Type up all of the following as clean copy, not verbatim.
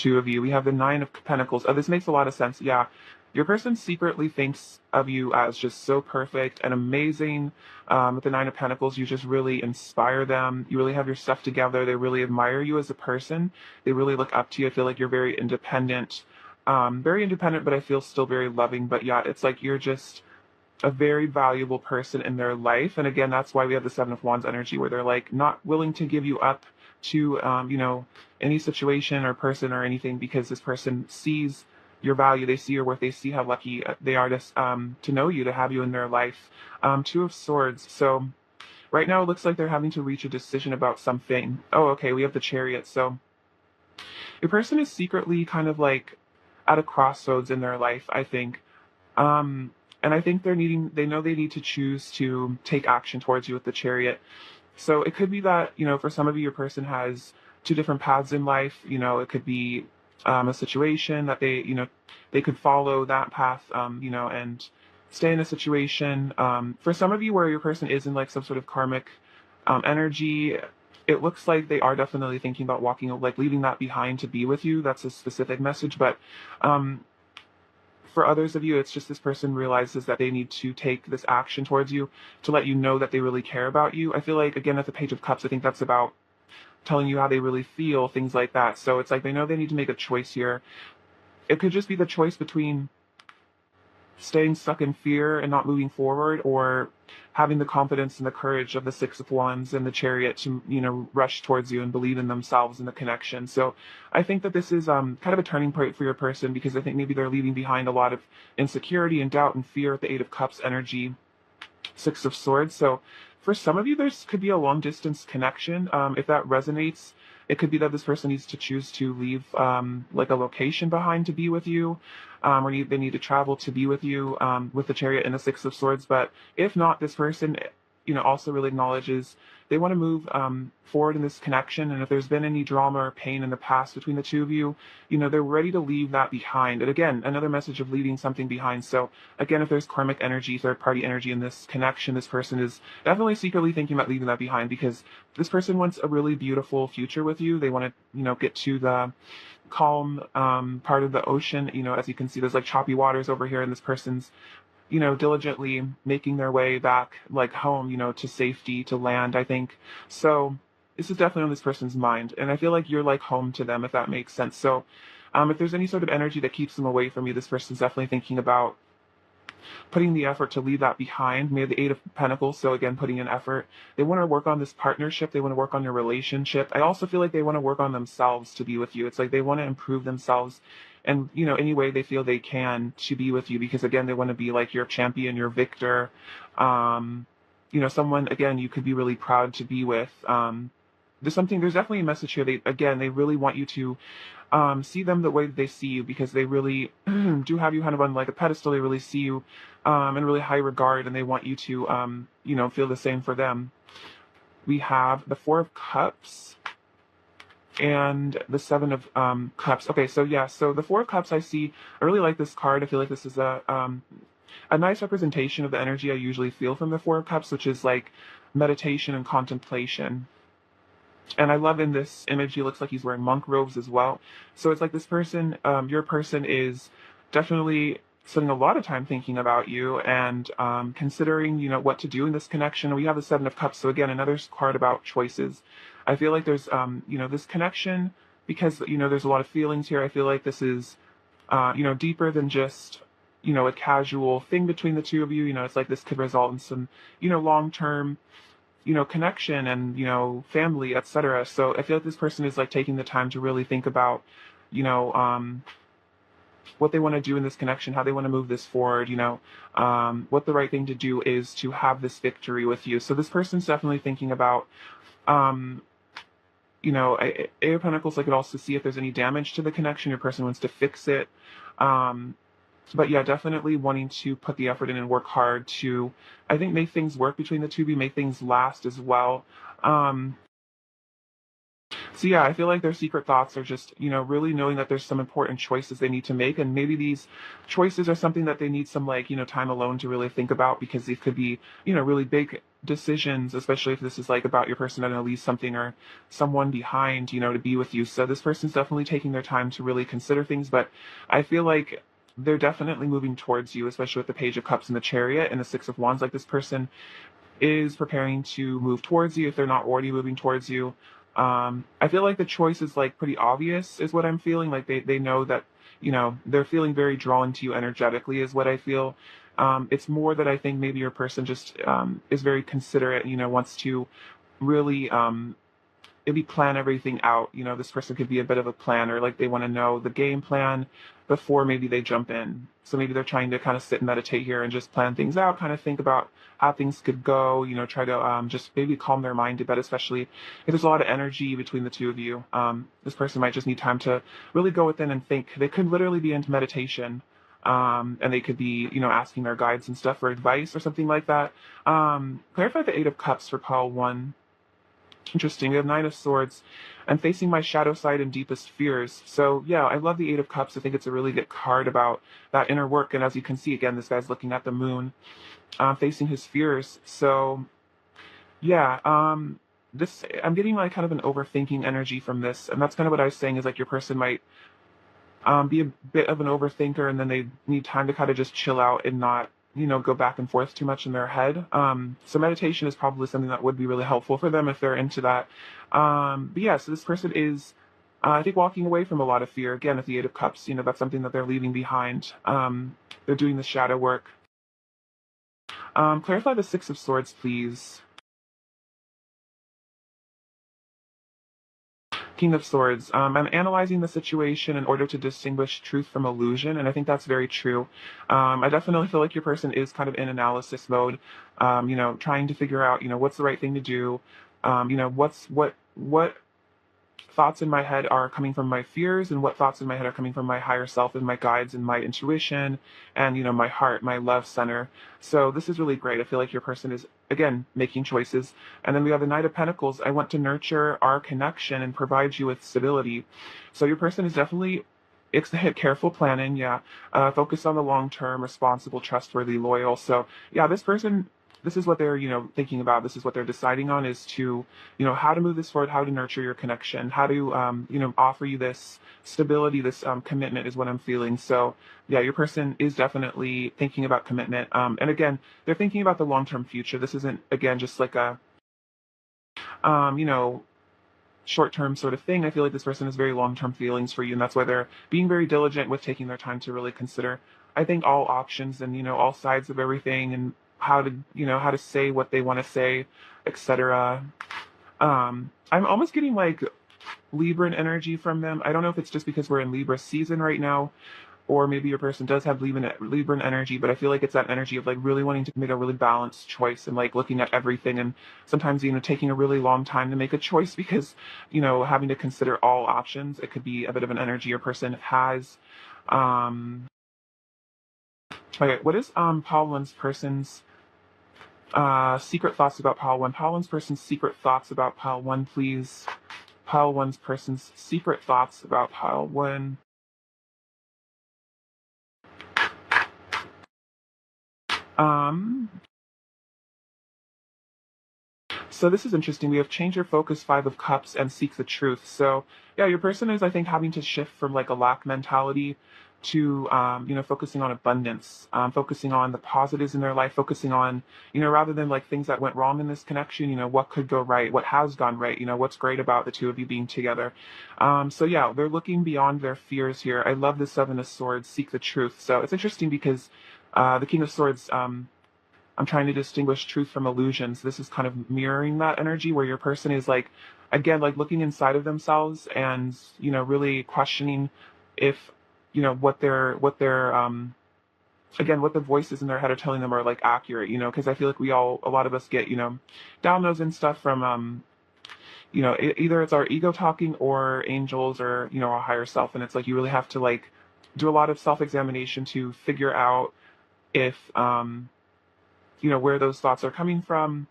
two of you. We have the Nine of Pentacles. Oh, this makes a lot of sense. Yeah. Your person secretly thinks of you as just so perfect and amazing. With the Nine of Pentacles, you just really inspire them. You really have your stuff together. They really admire you as a person. They really look up to you. I feel like you're very independent. Very independent, but I feel still very loving. But yeah, it's like you're just a very valuable person in their life. And again, that's why we have the Seven of Wands energy, where they're like not willing to give you up to, any situation or person or anything, because this person sees your value, they see your worth, they see how lucky they are to know you, to have you in their life. Two of Swords. So right now it looks like they're having to reach a decision about something. Oh, okay, we have the Chariot. So your person is secretly kind of like at a crossroads in their life, I think. Um, and I think they know they need to choose to take action towards you with the Chariot. So it could be that, for some of you, your person has two different paths in life. It could be a situation that they could follow that path, and stay in a situation. For some of you where your person is in like some sort of karmic energy, it looks like they are definitely thinking about like leaving that behind to be with you. That's a specific message. But for others of you, it's just this person realizes that they need to take this action towards you to let you know that they really care about you. I feel like, again, at the Page of Cups, I think that's about telling you how they really feel, things like that. So it's like they know they need to make a choice here. It could just be the choice between staying stuck in fear and not moving forward, or having the confidence and the courage of the Six of Wands and the Chariot to, rush towards you and believe in themselves and the connection. So I think that this is kind of a turning point for your person, because I think maybe they're leaving behind a lot of insecurity and doubt and fear with the Eight of Cups energy, Six of Swords. So for some of you, could be a long distance connection. If that resonates, it could be that this person needs to choose to leave like a location behind to be with you, or they need to travel to be with you, with the Chariot and the Six of Swords. But if not, this person, also really acknowledges they want to move forward in this connection. And if there's been any drama or pain in the past between the two of you, they're ready to leave that behind. And again, another message of leaving something behind. So again, if there's karmic energy, third party energy in this connection, this person is definitely secretly thinking about leaving that behind, because this person wants a really beautiful future with you. They want to, get to the calm part of the ocean. As you can see, there's like choppy waters over here, and this person's diligently making their way back, like home, to safety, to land, I think. So this is definitely on this person's mind. And I feel like you're like home to them, if that makes sense. So if there's any sort of energy that keeps them away from you, this person's definitely thinking about putting the effort to leave that behind. Maybe the Eight of Pentacles. So again, putting in effort. They want to work on this partnership. They want to work on your relationship. I also feel like they want to work on themselves to be with you. It's like they want to improve themselves, and any way they feel they can to be with you, because again, they want to be like your champion, your victor, someone, again, you could be really proud to be with. There's definitely a message here. They really want you to see them the way they see you, because they really do have you kind of on like a pedestal. They really see you in really high regard, and they want you to feel the same for them. We have the Four of Cups and the Seven of Cups. Okay, so yeah, so the Four of Cups, I really like this card. I feel like this is a nice representation of the energy I usually feel from the Four of Cups, which is like meditation and contemplation. And I love in this image, he looks like he's wearing monk robes as well. So it's like this person, your person is definitely spending a lot of time thinking about you and considering, what to do in this connection. We have the Seven of Cups. So again, another card about choices. I feel like there's, this connection, because, there's a lot of feelings here. I feel like this is, deeper than just, a casual thing between the two of you. It's like this could result in some, long-term, connection and, family, etc. So I feel like this person is like taking the time to really think about, what they want to do in this connection, how they want to move this forward, what the right thing to do is to have this victory with you. So this person's definitely thinking about, Eight of Pentacles. I could also see if there's any damage to the connection. Your person wants to fix it. But yeah, definitely wanting to put the effort in and work hard to, I think, make things work between the two of you, make things last as well. So yeah, I feel like their secret thoughts are just, really knowing that there's some important choices they need to make. And maybe these choices are something that they need some like, time alone to really think about because these could be, really big decisions, especially if this is like about your person and to leave something or someone behind, to be with you. So this person's definitely taking their time to really consider things. But I feel like they're definitely moving towards you, especially with the Page of Cups and the Chariot and the Six of Wands. Like this person is preparing to move towards you if they're not already moving towards you. I feel like the choice is like pretty obvious, is what I'm feeling. Like they know that, they're feeling very drawn to you energetically, is what I feel. It's more that I think maybe your person just is very considerate, wants to really maybe plan everything out. This person could be a bit of a planner, like they want to know the game plan before maybe they jump in. So maybe they're trying to kind of sit and meditate here and just plan things out, kind of think about how things could go, try to just maybe calm their mind a bit, especially if there's a lot of energy between the two of you. This person might just need time to really go within and think. They could literally be into meditation. And they could be, asking their guides and stuff for advice or something like that. Clarify the Eight of Cups for pile one. Interesting. We have Nine of Swords and facing my shadow side and deepest fears. So yeah, I love the Eight of Cups. I think it's a really good card about that inner work. And as you can see, again, this guy's looking at the moon, facing his fears. So yeah, this I'm getting like kind of an overthinking energy from this, and that's kind of what I was saying is like your person might be a bit of an overthinker, and then they need time to kind of just chill out and not, go back and forth too much in their head. So meditation is probably something that would be really helpful for them if they're into that. But yeah, so this person is, I think, walking away from a lot of fear. Again, at the Eight of Cups, that's something that they're leaving behind. They're doing the shadow work. Clarify the Six of Swords, please. King of Swords. I'm analyzing the situation in order to distinguish truth from illusion, and I think that's very true. I definitely feel like your person is kind of in analysis mode, trying to figure out, what's the right thing to do, what thoughts in my head are coming from my fears and what thoughts in my head are coming from my higher self and my guides and my intuition and my heart, my love center. So this is really great. I feel like your person is again making choices. And then we have the Knight of Pentacles. I want to nurture our connection and provide you with stability. So your person is definitely, it's careful planning, yeah. Focus on the long term, responsible, trustworthy, loyal. So yeah, this person, this is what they're, thinking about. This is what they're deciding on, is to, how to move this forward, how to nurture your connection, how to, offer you this stability, this commitment is what I'm feeling. So yeah, your person is definitely thinking about commitment. And again, they're thinking about the long-term future. This isn't, again, just like a, um, you know, short-term sort of thing. I feel like this person has very long-term feelings for you, and that's why they're being very diligent with taking their time to really consider, I think, all options and, all sides of everything and how to say what they want to say, etc. I'm almost getting like Libran energy from them. I don't know if it's just because we're in Libra season right now, or maybe your person does have Libran energy, but I feel like it's that energy of like really wanting to make a really balanced choice and like looking at everything, and sometimes, taking a really long time to make a choice because, having to consider all options. It could be a bit of an energy your person has. Um, okay, what is Paul One's person's secret thoughts about Pile 1? Pile 1's person's secret thoughts about Pile 1, please. Pile 1's person's secret thoughts about Pile 1. Um, so this is interesting. We have change your focus, Five of Cups, and seek the truth. So yeah, your person is, I think, having to shift from like a lack mentality to, focusing on abundance, focusing on the positives in their life, focusing on, rather than like things that went wrong in this connection, what could go right, what has gone right, what's great about the two of you being together. So yeah, they're looking beyond their fears here. I love the Seven of Swords, seek the truth. So it's interesting because the King of Swords, I'm trying to distinguish truth from illusions. This is kind of mirroring that energy where your person is like, again, like looking inside of themselves and, really questioning if, again, what the voices in their head are telling them are like accurate, because I feel like a lot of us get, downloads and stuff from, either it's our ego talking or angels or, our higher self. And it's like, you really have to like do a lot of self-examination to figure out if, where those thoughts are coming from,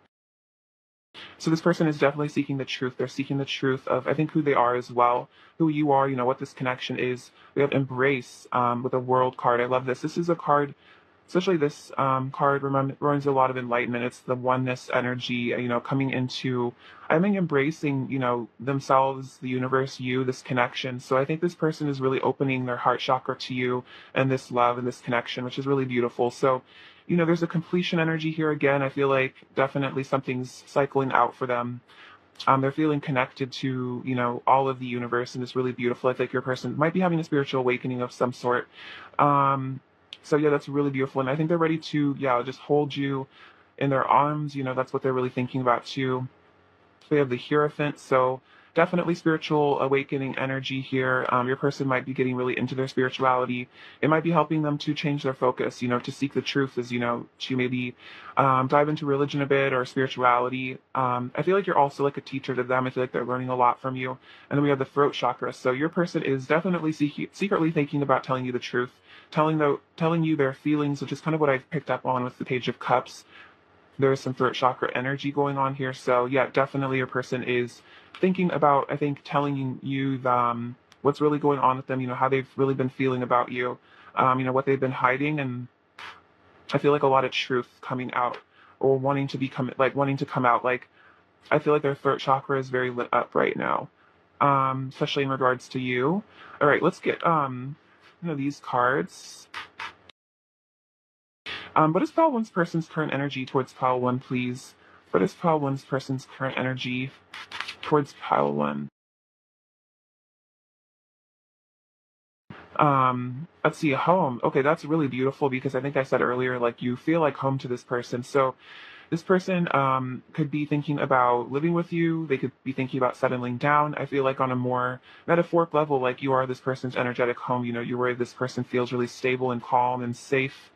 So this person is definitely seeking the truth. They're seeking the truth of, I think, who they are as well, who you are, what this connection is. We have embrace with a world card. I love this. This is a card, especially this card reminds a lot of enlightenment. It's the oneness energy, coming into, I mean, embracing, themselves, the universe, you, this connection. So I think this person is really opening their heart chakra to you and this love and this connection, which is really beautiful. So, there's a completion energy here again. I feel like definitely something's cycling out for them. They're feeling connected to, all of the universe, and it's really beautiful. I think your person might be having a spiritual awakening of some sort. Um, so yeah, that's really beautiful. And I think they're ready to, yeah, just hold you in their arms. That's what they're really thinking about too. We have the Hierophant, so definitely spiritual awakening energy here. Your person might be getting really into their spirituality. It might be helping them to change their focus, to seek the truth as, to maybe dive into religion a bit or spirituality. I feel like you're also like a teacher to them. I feel like they're learning a lot from you. And then we have the throat chakra. So your person is definitely secretly thinking about telling you the truth, telling you their feelings, which is kind of what I've picked up on with the Page of Cups. There's some throat chakra energy going on here. So yeah, definitely your person is thinking about, I think, telling you what's really going on with them, how they've really been feeling about you, what they've been hiding. And I feel like a lot of truth coming out or wanting to come out. Like, I feel like their throat chakra is very lit up right now, especially in regards to you. All right, let's get, these cards. What is Pile One's person's current energy towards Pile One, please? What is Pile One's person's current energy towards Pile One? Let's see, home. Okay, that's really beautiful because I think I said earlier, like, you feel like home to this person. So this person could be thinking about living with you. They could be thinking about settling down. I feel like on a more metaphoric level, like you are this person's energetic home. You're where this person feels really stable and calm and safe.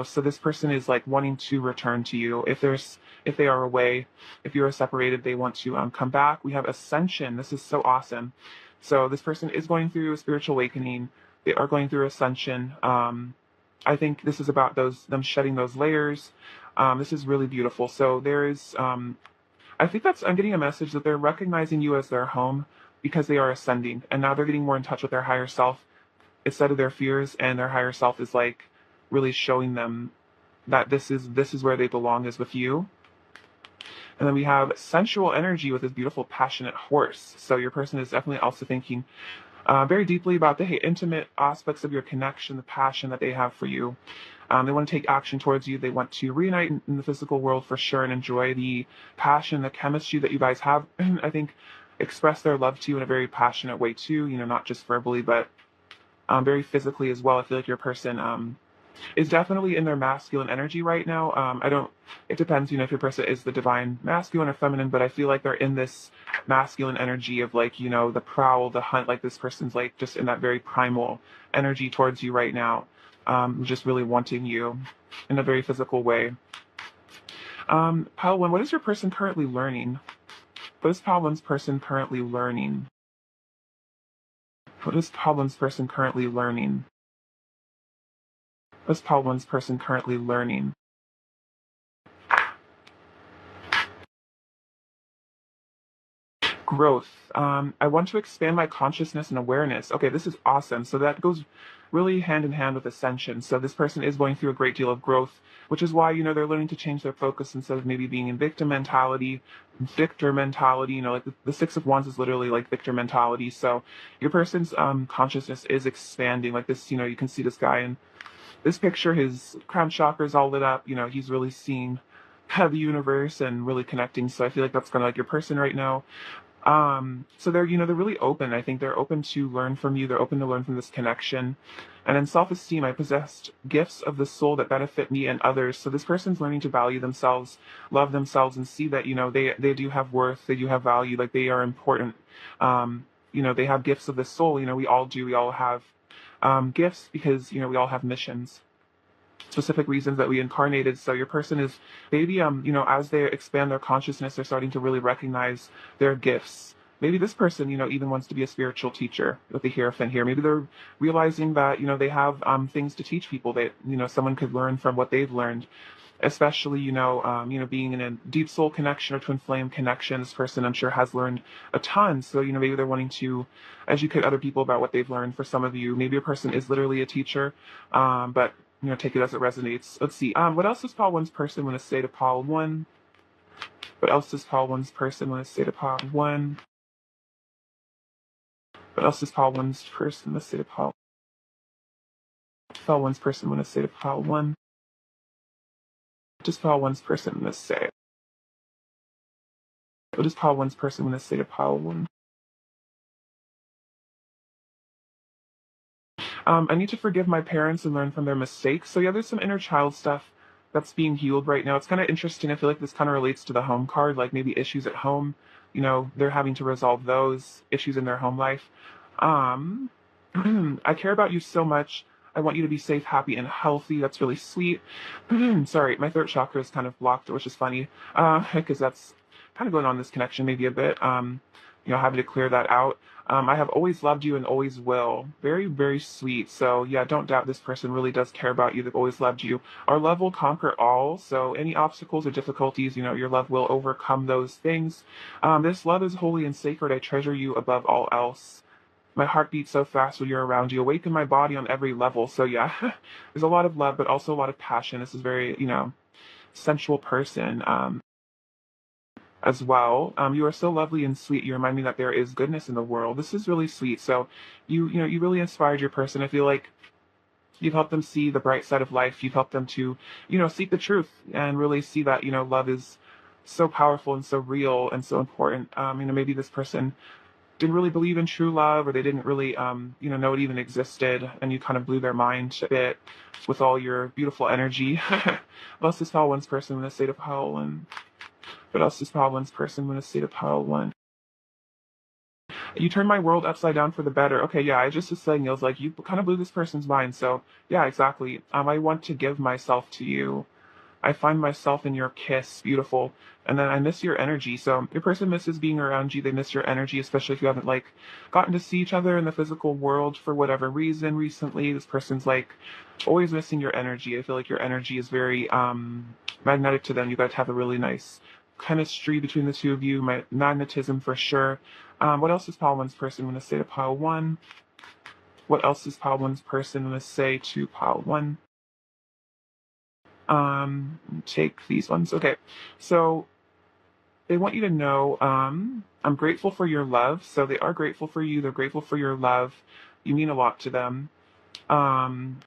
So this person is like wanting to return to you. If they are away, if you are separated, they want to come back. We have ascension. This is so awesome. So this person is going through a spiritual awakening. They are going through ascension. I think this is about them shedding those layers. This is really beautiful. So there is, I think I'm getting a message that they're recognizing you as their home because they are ascending, and now they're getting more in touch with their higher self instead of their fears, and their higher self is like really showing them that this is where they belong, is with you. And then we have sensual energy with this beautiful passionate horse. So your person is definitely also thinking very deeply about the intimate aspects of your connection, the passion that they have for you. They want to take action towards you. They want to reunite in the physical world for sure and enjoy the passion, the chemistry that you guys have. And I think express their love to you in a very passionate way too, not just verbally, but very physically as well. I feel like your person is definitely in their masculine energy right now. It depends, if your person is the divine masculine or feminine, but I feel like they're in this masculine energy of like, the prowl, the hunt, like this person's like just in that very primal energy towards you right now. Just really wanting you in a very physical way. Pile One, what is your person currently learning? What is Pile One's person currently learning? What is Pile One's person currently learning? What is Pile One's person currently learning? Growth. I want to expand my consciousness and awareness. Okay, this is awesome. So that goes really hand in hand with ascension. So this person is going through a great deal of growth, which is why, they're learning to change their focus instead of maybe being in victor mentality. Like the Six of Wands is literally like victor mentality. So your person's consciousness is expanding. Like this, you can see this guy in this picture, his crown chakra is all lit up. He's really seeing the universe and really connecting. So I feel like that's kind of like your person right now. So they're really open. I think they're open to learn from you. They're open to learn from this connection. And in self-esteem, I possessed gifts of the soul that benefit me and others. So this person's learning to value themselves, love themselves, and see that, they do have worth, they do have value, like they are important. They have gifts of the soul. We all do. We all have gifts because, we all have missions, specific reasons that we incarnated. So your person is maybe, as they expand their consciousness, they're starting to really recognize their gifts. Maybe this person, even wants to be a spiritual teacher with the Hierophant here. Maybe they're realizing that, they have things to teach people that, someone could learn from what they've learned. especially, being in a deep soul connection or twin flame connection. This person, I'm sure, has learned a ton. So, maybe they're wanting to educate other people about what they've learned. For some of you, maybe a person is literally a teacher, but, take it as it resonates. Let's see. What else does Paul one's person want to say to Paul 1? What else does Paul one's person want to say to Paul 1? What else does Paul one's person want to say to Paul? Paul one's person want to say to Paul 1? What does Paul one's person want to say? What does Paul one's person want to say to Paul 1? I need to forgive my parents and learn from their mistakes. So yeah, there's some inner child stuff that's being healed right now. It's kind of interesting. I feel like this kind of relates to the home card, like maybe issues at home. They're having to resolve those issues in their home life. Um, I care about you so much. I want you to be safe, happy, and healthy. That's really sweet. Sorry, my throat chakra is kind of blocked, which is funny, because that's kind of going on this connection maybe a bit. Having to clear that out. I have always loved you and always will. Very, very sweet. So yeah, don't doubt this person really does care about you. They've always loved you. Our love will conquer all. So any obstacles or difficulties, your love will overcome those things. This love is holy and sacred. I treasure you above all else. My heart beats so fast when you're around. You awaken my body on every level. So yeah, there's a lot of love, but also a lot of passion. This is very, sensual person. As well. You are so lovely and sweet. You remind me that there is goodness in the world. This is really sweet. So you really inspired your person. I feel like you've helped them see the bright side of life. You've helped them to, seek the truth and really see that, love is so powerful and so real and so important. Maybe this person didn't really believe in true love, or they didn't really, know it even existed, and you kind of blew their mind a bit with all your beautiful energy. Let's just call one's person in the state of hell. And what else does Pile One's person want to say to Pile One? You turned my world upside down for the better. Okay, yeah, I just was saying, it was like, you kind of blew this person's mind. So, yeah, exactly. I want to give myself to you. I find myself in your kiss, beautiful. And then I miss your energy. So your person misses being around you. They miss your energy, especially if you haven't gotten to see each other in the physical world for whatever reason recently. This person's always missing your energy. I feel like your energy is very magnetic to them. You guys have a really nice chemistry between the two of you. Magnetism for sure. What else does Pile One's person want to say to Pile One? What else does Pile One's person want to say to Pile One? Take these ones. Okay. So they want you to know, I'm grateful for your love. So they are grateful for you. They're grateful for your love. You mean a lot to them. I'm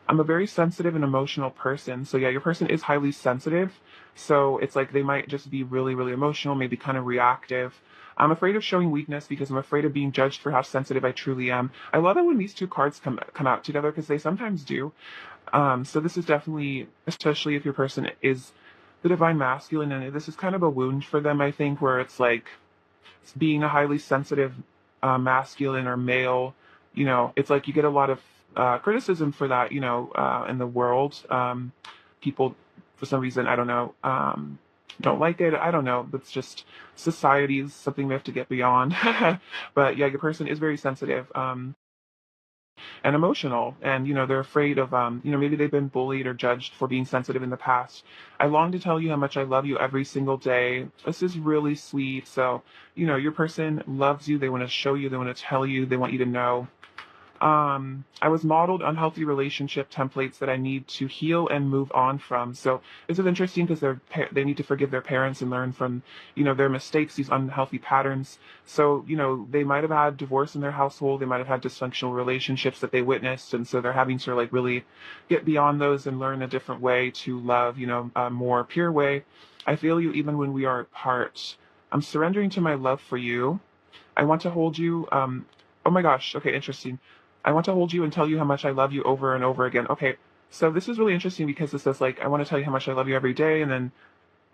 a very sensitive and emotional person. So yeah, your person is highly sensitive. So it's like they might just be really, really emotional, maybe kind of reactive. I'm afraid of showing weakness because I'm afraid of being judged for how sensitive I truly am. I love it when these two cards come out together because they sometimes do. So this is definitely, especially if your person is the divine masculine, and this is kind of a wound for them, I think, where it's like being a highly sensitive masculine or male, it's like you get a lot of criticism for that, in the world. People, for some reason, I don't know, don't like it. I don't know. That's just society is something we have to get beyond. But yeah, your person is very sensitive. And emotional, and they're afraid of maybe they've been bullied or judged for being sensitive in the past. I long to tell you how much I love you every single day. This is really sweet. So your person loves you. They want to show you, they want to tell you, they want you to know. I was modeled unhealthy relationship templates that I need to heal and move on from. So this is interesting because they need to forgive their parents and learn from, their mistakes, these unhealthy patterns. So, they might have had divorce in their household. They might have had dysfunctional relationships that they witnessed. And so they're having to really get beyond those and learn a different way to love, a more pure way. I feel you even when we are apart. I'm surrendering to my love for you. I want to hold you. Oh my gosh. Okay, interesting. I want to hold you and tell you how much I love you over and over again. Okay, so this is really interesting because it says I want to tell you how much I love you every day, and then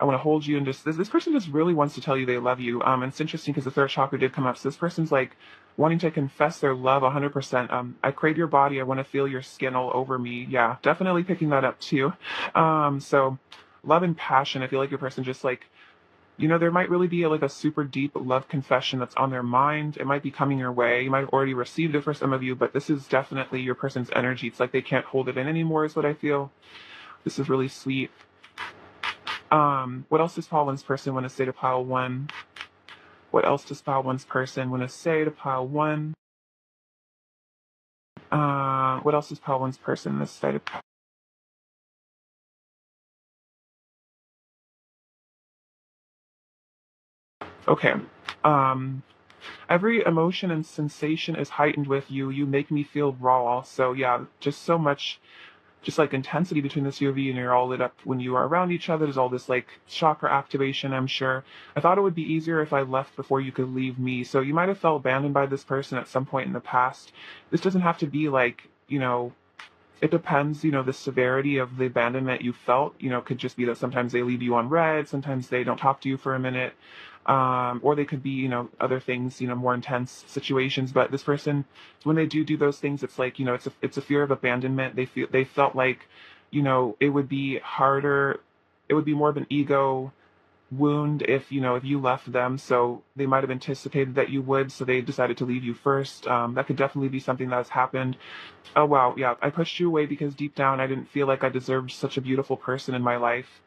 I want to hold you, and just this person just really wants to tell you they love you. And it's interesting because the third chakra did come up. So this person's wanting to confess their love 100%. I crave your body. I want to feel your skin all over me. Yeah, definitely picking that up too. So love and passion. I feel like your person just there might really be a super deep love confession that's on their mind. It might be coming your way. You might have already received it for some of you, but this is definitely your person's energy. It's like they can't hold it in anymore is what I feel. This is really sweet. What else does pile one's person want to say to pile one? What else does pile one's person want to say to pile one? What else does pile one's person want to say to pile? Okay. Every emotion and sensation is heightened with you. You make me feel raw. So yeah, just so much, just like intensity between this two of you, and you're all lit up when you are around each other. There's all this like chakra activation, I'm sure. I thought it would be easier if I left before you could leave me. So you might have felt abandoned by this person at some point in the past. This doesn't have to be like, it depends, the severity of the abandonment you felt, could just be that sometimes they leave you on red, sometimes they don't talk to you for a minute, or they could be, other things, more intense situations. But this person, when they do those things, it's like, it's a fear of abandonment. They felt like, it would be harder, it would be more of an ego wound if you left them. So they might have anticipated that you would, so they decided to leave you first. That could definitely be something that's happened. Oh wow, yeah, I pushed you away because deep down I didn't feel like I deserved such a beautiful person in my life.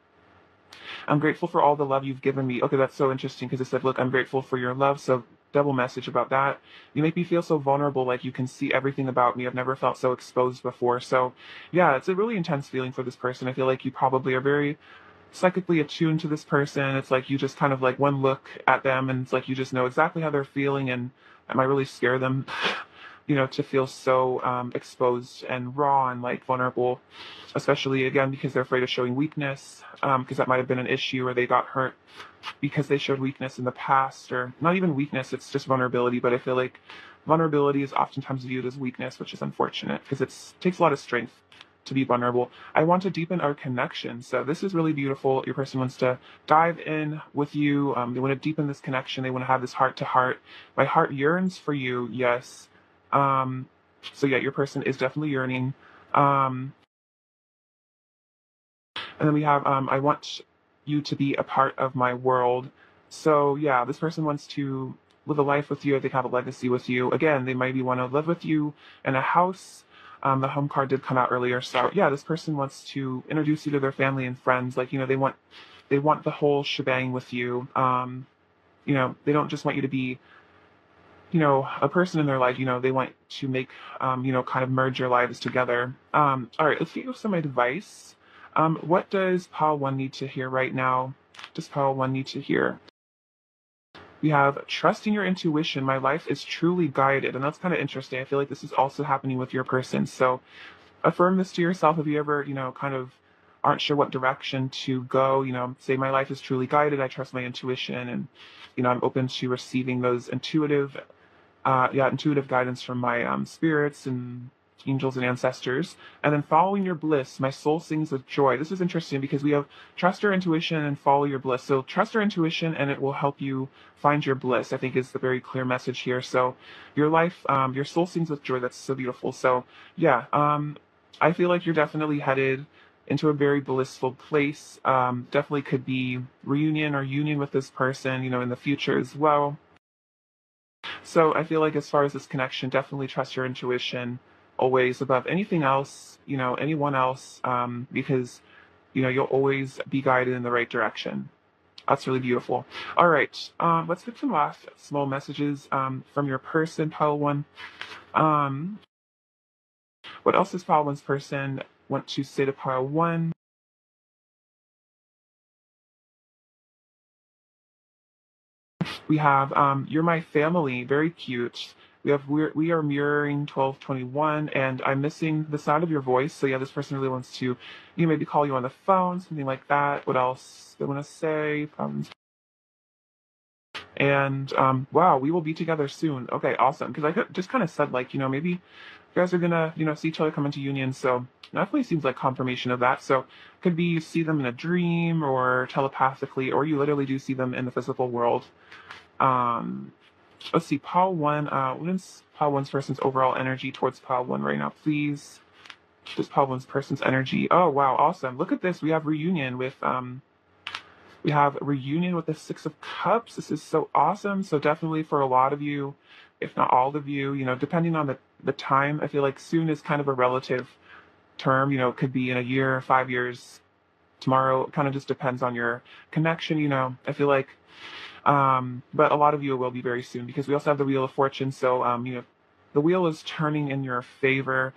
I'm grateful for all the love you've given me. Okay, that's so interesting because it said, look, I'm grateful for your love. So double message about that. You make me feel so vulnerable, like you can see everything about me. I've never felt so exposed before. So yeah, it's a really intense feeling for this person. I feel like you probably are very psychically attuned to this person. It's like you just kind of like one look at them and it's like you just know exactly how they're feeling, and it might really scare them, to feel so exposed and raw and like vulnerable, especially again because they're afraid of showing weakness, because that might have been an issue, or they got hurt because they showed weakness in the past, or not even weakness, it's just vulnerability. But I feel like vulnerability is oftentimes viewed as weakness, which is unfortunate because it takes a lot of strength to be vulnerable. I want to deepen our connection. So this is really beautiful. Your person wants to dive in with you. They want to deepen this connection. They want to have this heart to heart. My heart yearns for you. Yes. So yeah, your person is definitely yearning. And then we have, I want you to be a part of my world. So yeah, this person wants to live a life with you. They have a legacy with you. Again, they maybe want to live with you in a house. The home card did come out earlier. So yeah, this person wants to introduce you to their family and friends. Like, they want the whole shebang with you. They don't just want you to be, a person in their life. They want to make, kind of merge your lives together. All right, let's give you some advice. What does Pile 1 need to hear right now? Does Pile 1 need to hear? We have trusting your intuition. My life is truly guided. And that's kind of interesting. I feel like this is also happening with your person. So affirm this to yourself if you ever, kind of aren't sure what direction to go. Say my life is truly guided. I trust my intuition, and, I'm open to receiving those intuitive guidance from my spirits and angels and ancestors. And then following your bliss, my soul sings with joy. This is interesting because we have trust your intuition and follow your bliss. So trust your intuition and it will help you find your bliss, I think, is the very clear message here. So your life, your soul sings with joy. That's so beautiful. So yeah, I feel like you're definitely headed into a very blissful place. Definitely could be reunion or union with this person, in the future as well. So I feel like as far as this connection, definitely trust your intuition always above anything else, anyone else, because, you'll always be guided in the right direction. That's really beautiful. All right, let's get some last small messages from your person, Pile 1. Um, what else does Pile 1's person want to say to Pile 1? We have you're my family, very cute. We are mirroring 1221, and I'm missing the sound of your voice. So yeah, this person really wants to, maybe call you on the phone, something like that. What else they want to say? And wow, we will be together soon. Okay, awesome. Because just kind of said like, maybe you guys are gonna, see each other come into union. So definitely seems like confirmation of that. So could be you see them in a dream or telepathically, or you literally do see them in the physical world. Um, let's see, Pile 1. What is Pile 1's person's overall energy towards Pile 1 right now, please? Just Pile 1's person's energy. Oh wow, awesome. Look at this. We have reunion with the Six of Cups. This is so awesome. So definitely for a lot of you, if not all of you, depending on the time, I feel like soon is kind of a relative term, it could be in a year, 5 years, tomorrow. It kind of just depends on your connection, I feel like. But a lot of you will be very soon because we also have the Wheel of Fortune. So, the wheel is turning in your favor.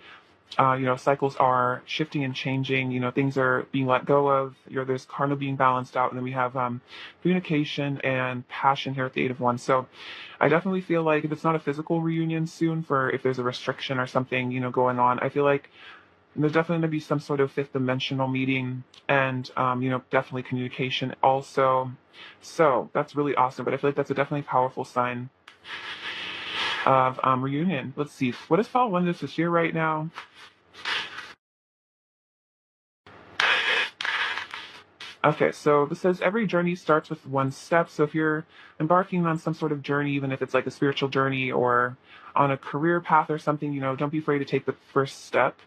Cycles are shifting and changing. Things are being let go of. There's karma being balanced out, and then we have communication and passion here at the Eight of Wands. So, I definitely feel like if it's not a physical reunion soon, for if there's a restriction or something, going on, I feel like there's definitely going to be some sort of fifth dimensional meeting, and definitely communication also. So that's really awesome. But I feel like that's a definitely powerful sign of reunion. Let's see. What is Fall Wonders this year right now? Okay, so this says every journey starts with one step. So if you're embarking on some sort of journey, even if it's like a spiritual journey or on a career path or something, don't be afraid to take the first step,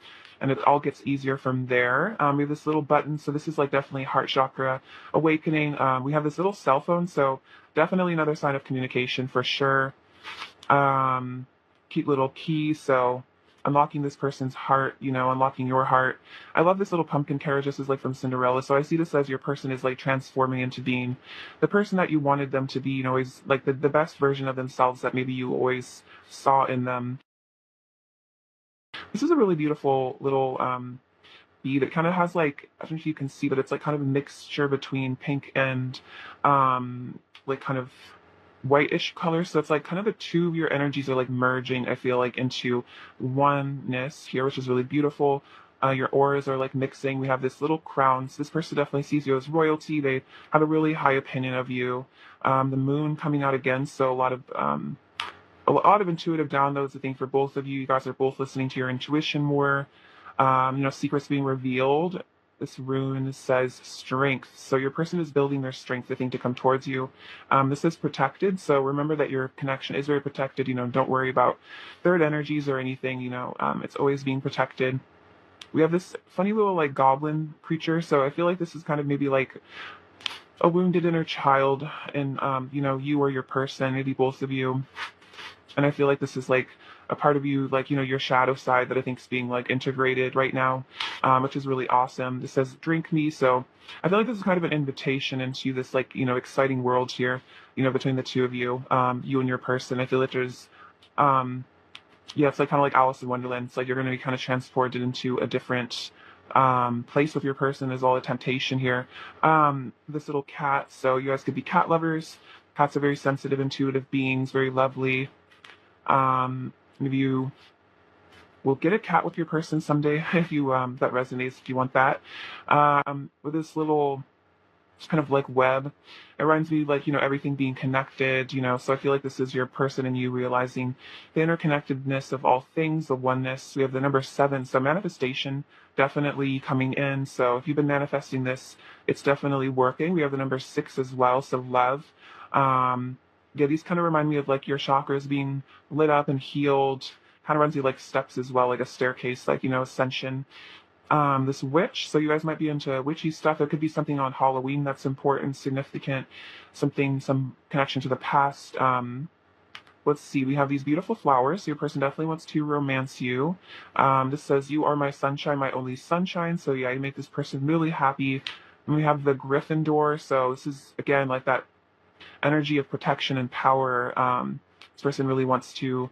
and it all gets easier from there. We have this little button, so this is like definitely heart chakra awakening. We have this little cell phone, so definitely another sign of communication for sure. Cute little key, so unlocking this person's heart, unlocking your heart. I love this little pumpkin carriage. This is like from Cinderella. So I see this as your person is like transforming into being the person that you wanted them to be, always like the best version of themselves that maybe you always saw in them. This is a really beautiful little bead. It kind of has like, I don't know if you can see, but it's like kind of a mixture between pink and like kind of whitish color. So it's like kind of the two of your energies are like merging, I feel like, into oneness here, which is really beautiful. Your auras are like mixing. We have this little crown. So this person definitely sees you as royalty. They have a really high opinion of you. The moon coming out again. So a lot of intuitive downloads, I think, for both of you. You guys are both listening to your intuition more. Secrets being revealed. This rune says strength. So your person is building their strength, I think, to come towards you. This is protected. So remember that your connection is very protected. Don't worry about third energies or anything. It's always being protected. We have this funny little like goblin creature. So I feel like this is kind of maybe like a wounded inner child, and you or your person, maybe both of you. And I feel like this is like a part of you, like, your shadow side that I think is being like integrated right now, which is really awesome. This says drink me. So I feel like this is kind of an invitation into this like, exciting world here, between the two of you, you and your person. I feel like there's, yeah, it's like kind of like Alice in Wonderland. It's like you're going to be kind of transported into a different place with your person. There's all the temptation here. This little cat. So you guys could be cat lovers. Cats are very sensitive, intuitive beings, very lovely. Maybe you will get a cat with your person someday if you that resonates, if you want that. With this little kind of like web, it reminds me like everything being connected. So I feel like this is your person and you realizing the interconnectedness of all things, the oneness. We have the number 7, so manifestation definitely coming in. So if you've been manifesting this, it's definitely working. We have the number 6 as well, so love. Yeah, these kind of remind me of like your chakras being lit up and healed. Kind of reminds you like steps as well, like a staircase, like ascension. This witch, so you guys might be into witchy stuff. There could be something on Halloween that's important, significant, some connection to the past. Let's see, we have these beautiful flowers. So your person definitely wants to romance you. This says, you are my sunshine, my only sunshine. So yeah, you make this person really happy. And we have the Gryffindor. So this is, again, like that energy of protection and power. This person really wants to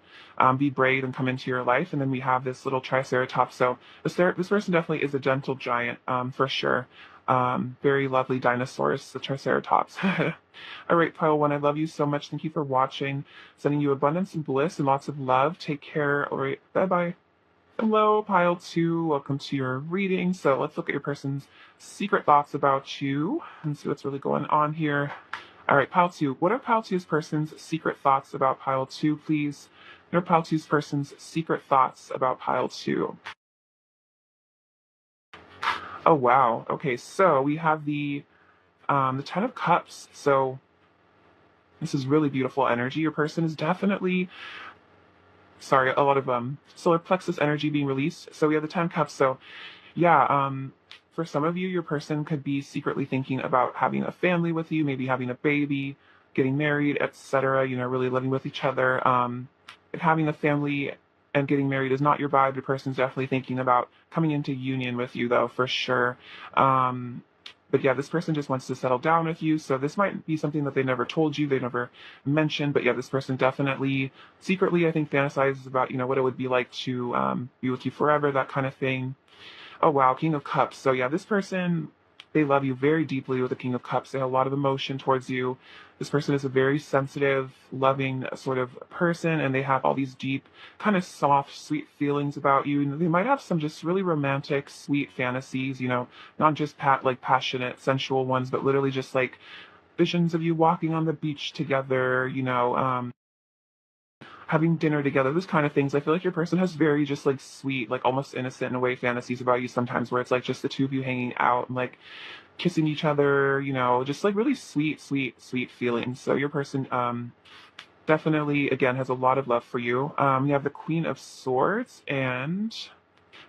be brave and come into your life. And then we have this little Triceratops. So this person definitely is a gentle giant, for sure. Very lovely dinosaurs, the Triceratops. All right, Pile 1, I love you so much. Thank you for watching. Sending you abundance and bliss and lots of love. Take care. All right, bye-bye. Hello, Pile 2. Welcome to your reading. So let's look at your person's secret thoughts about you and see what's really going on here. All right, Pile 2. What are Pile 2's person's secret thoughts about Pile 2, please? What are Pile 2's person's secret thoughts about Pile 2? Oh, wow. Okay, so we have the 10 of Cups. So this is really beautiful energy. Your person is definitely, sorry, a lot of solar plexus energy being released. So we have the 10 Cups. So yeah, for some of you, your person could be secretly thinking about having a family with you, maybe having a baby, getting married, etc. Really living with each other, and having a family and getting married is not your vibe. The person's definitely thinking about coming into union with you, though, for sure. Um, but yeah, this person just wants to settle down with you. So this might be something that they never told you, they never mentioned. But yeah, this person definitely secretly, I think, fantasizes about, what it would be like to be with you forever, that kind of thing. Oh wow, King of Cups. So yeah, this person, they love you very deeply with the King of Cups. They have a lot of emotion towards you. This person is a very sensitive, loving sort of person, and they have all these deep, kind of soft, sweet feelings about you. And they might have some just really romantic, sweet fantasies, not just like passionate, sensual ones, but literally just like visions of you walking on the beach together, having dinner together, those kind of things. I feel like your person has very just like sweet, like almost innocent in a way fantasies about you sometimes, where it's like just the two of you hanging out and like kissing each other, just like really sweet, sweet, sweet feelings. So your person definitely again has a lot of love for you. You have the Queen of Swords and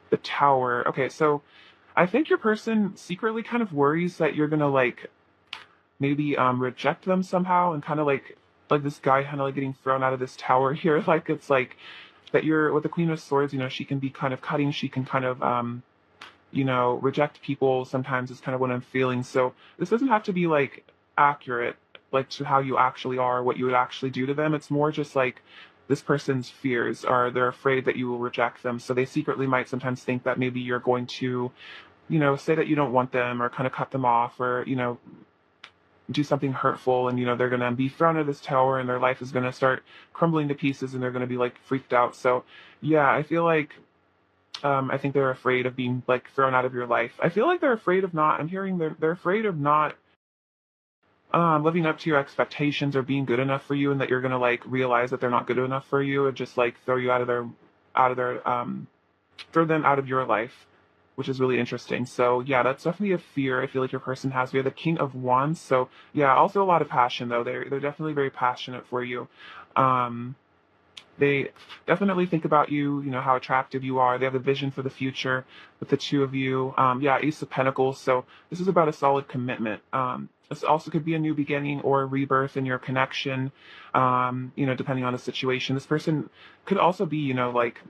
the Tower. Okay, so I think your person secretly kind of worries that you're gonna like maybe reject them somehow, and kind of like this guy kind of like getting thrown out of this tower here. Like it's like that you're with the Queen of Swords, she can be kind of cutting, she can kind of reject people sometimes, is kind of what I'm feeling. So this doesn't have to be like accurate, like to how you actually are, what you would actually do to them. It's more just like this person's fears are, they're afraid that you will reject them. So they secretly might sometimes think that maybe you're going to, say that you don't want them, or kind of cut them off, or, do something hurtful, and they're going to be thrown out of this tower and their life is going to start crumbling to pieces and they're going to be like freaked out. So yeah, I feel like I think they're afraid of being like thrown out of your life. I feel like they're afraid of not, I'm hearing they're afraid of not living up to your expectations or being good enough for you, and that you're going to like realize that they're not good enough for you and just like throw you out of their throw them out of your life, which is really interesting. So yeah, that's definitely a fear I feel like your person has. We have the King of Wands. So yeah, also a lot of passion though. They're definitely very passionate for you. Um, they definitely think about you, how attractive you are. They have a vision for the future with the two of you. Yeah, Ace of Pentacles. So this is about a solid commitment. This also could be a new beginning or a rebirth in your connection, depending on the situation. This person could also be, like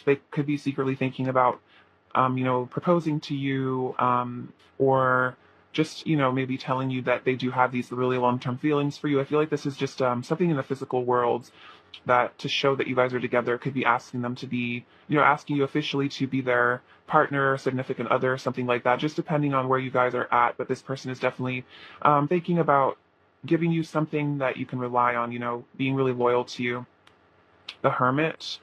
they could be secretly thinking about, proposing to you, or just, maybe telling you that they do have these really long-term feelings for you. I feel like this is just something in the physical world that to show that you guys are together, could be asking them to be, asking you officially to be their partner, significant other, something like that, just depending on where you guys are at. But this person is definitely thinking about giving you something that you can rely on, being really loyal to you. The Hermit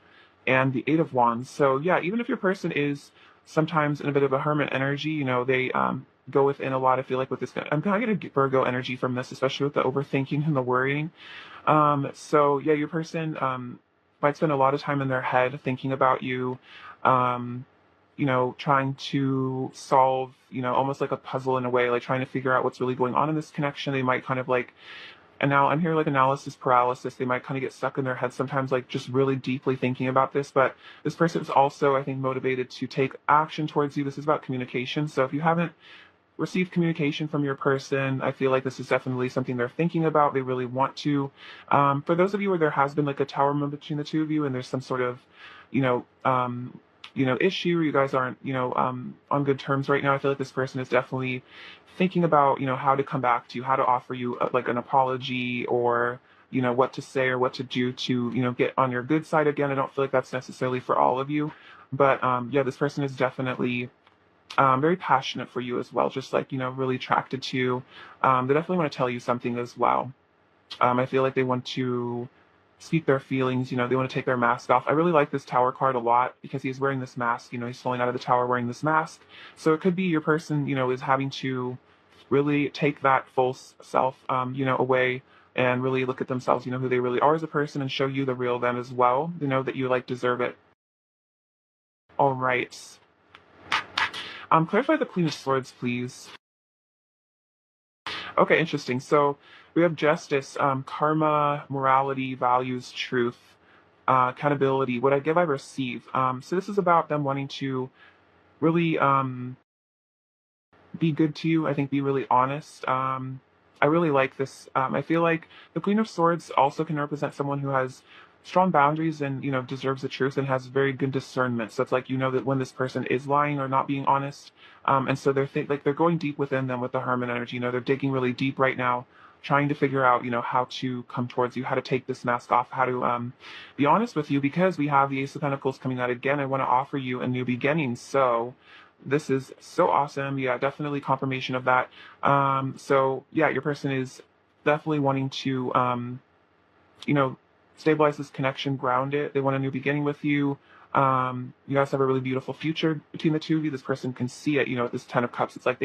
and the Eight of Wands. So yeah, even if your person is sometimes in a bit of a hermit energy, they go within a lot. I feel like with this, I'm kind of getting Virgo energy from this, especially with the overthinking and the worrying. So yeah, your person might spend a lot of time in their head thinking about you, um, trying to solve, almost like a puzzle in a way, like trying to figure out what's really going on in this connection. They might kind of like, and now I'm here like analysis paralysis. They might kind of get stuck in their head sometimes, like just really deeply thinking about this. But this person is also, I think, motivated to take action towards you. This is about communication. So if you haven't received communication from your person, I feel like this is definitely something they're thinking about. They really want to. For those of you where there has been like a tower moment between the two of you, and there's some sort of, you know, um, issue, or you guys aren't, on good terms right now, I feel like this person is definitely thinking about, how to come back to you, how to offer you like an apology, or what to say or what to do to, get on your good side again. I don't feel like that's necessarily for all of you, but yeah, this person is definitely very passionate for you as well, just like, really attracted to you. They definitely want to tell you something as well. I feel like they want to speak their feelings, they want to take their mask off. I really like this tower card a lot because he's wearing this mask, he's falling out of the tower wearing this mask. So it could be your person, is having to really take that false self, away, and really look at themselves, who they really are as a person, and show you the real them as well, that you like deserve it. All right. Clarify the Queen of Swords, please. Okay, interesting. So we have justice, karma, morality, values, truth, accountability. What I give, I receive. So this is about them wanting to really be good to you. I think be really honest. I really like this. I feel like the Queen of Swords also can represent someone who has strong boundaries and, deserves the truth and has very good discernment. So it's like, that when this person is lying or not being honest. And so like they're going deep within them with the Hermit energy. They're digging really deep right now, trying to figure out, how to come towards you, how to take this mask off, how to be honest with you, because we have the Ace of Pentacles coming out again. I want to offer you a new beginning. So this is so awesome. Yeah, definitely confirmation of that. So yeah, your person is definitely wanting to, you know, stabilize this connection, ground it. They want a new beginning with you. You guys have a really beautiful future between the two of you. This person can see it, with this Ten of Cups. It's like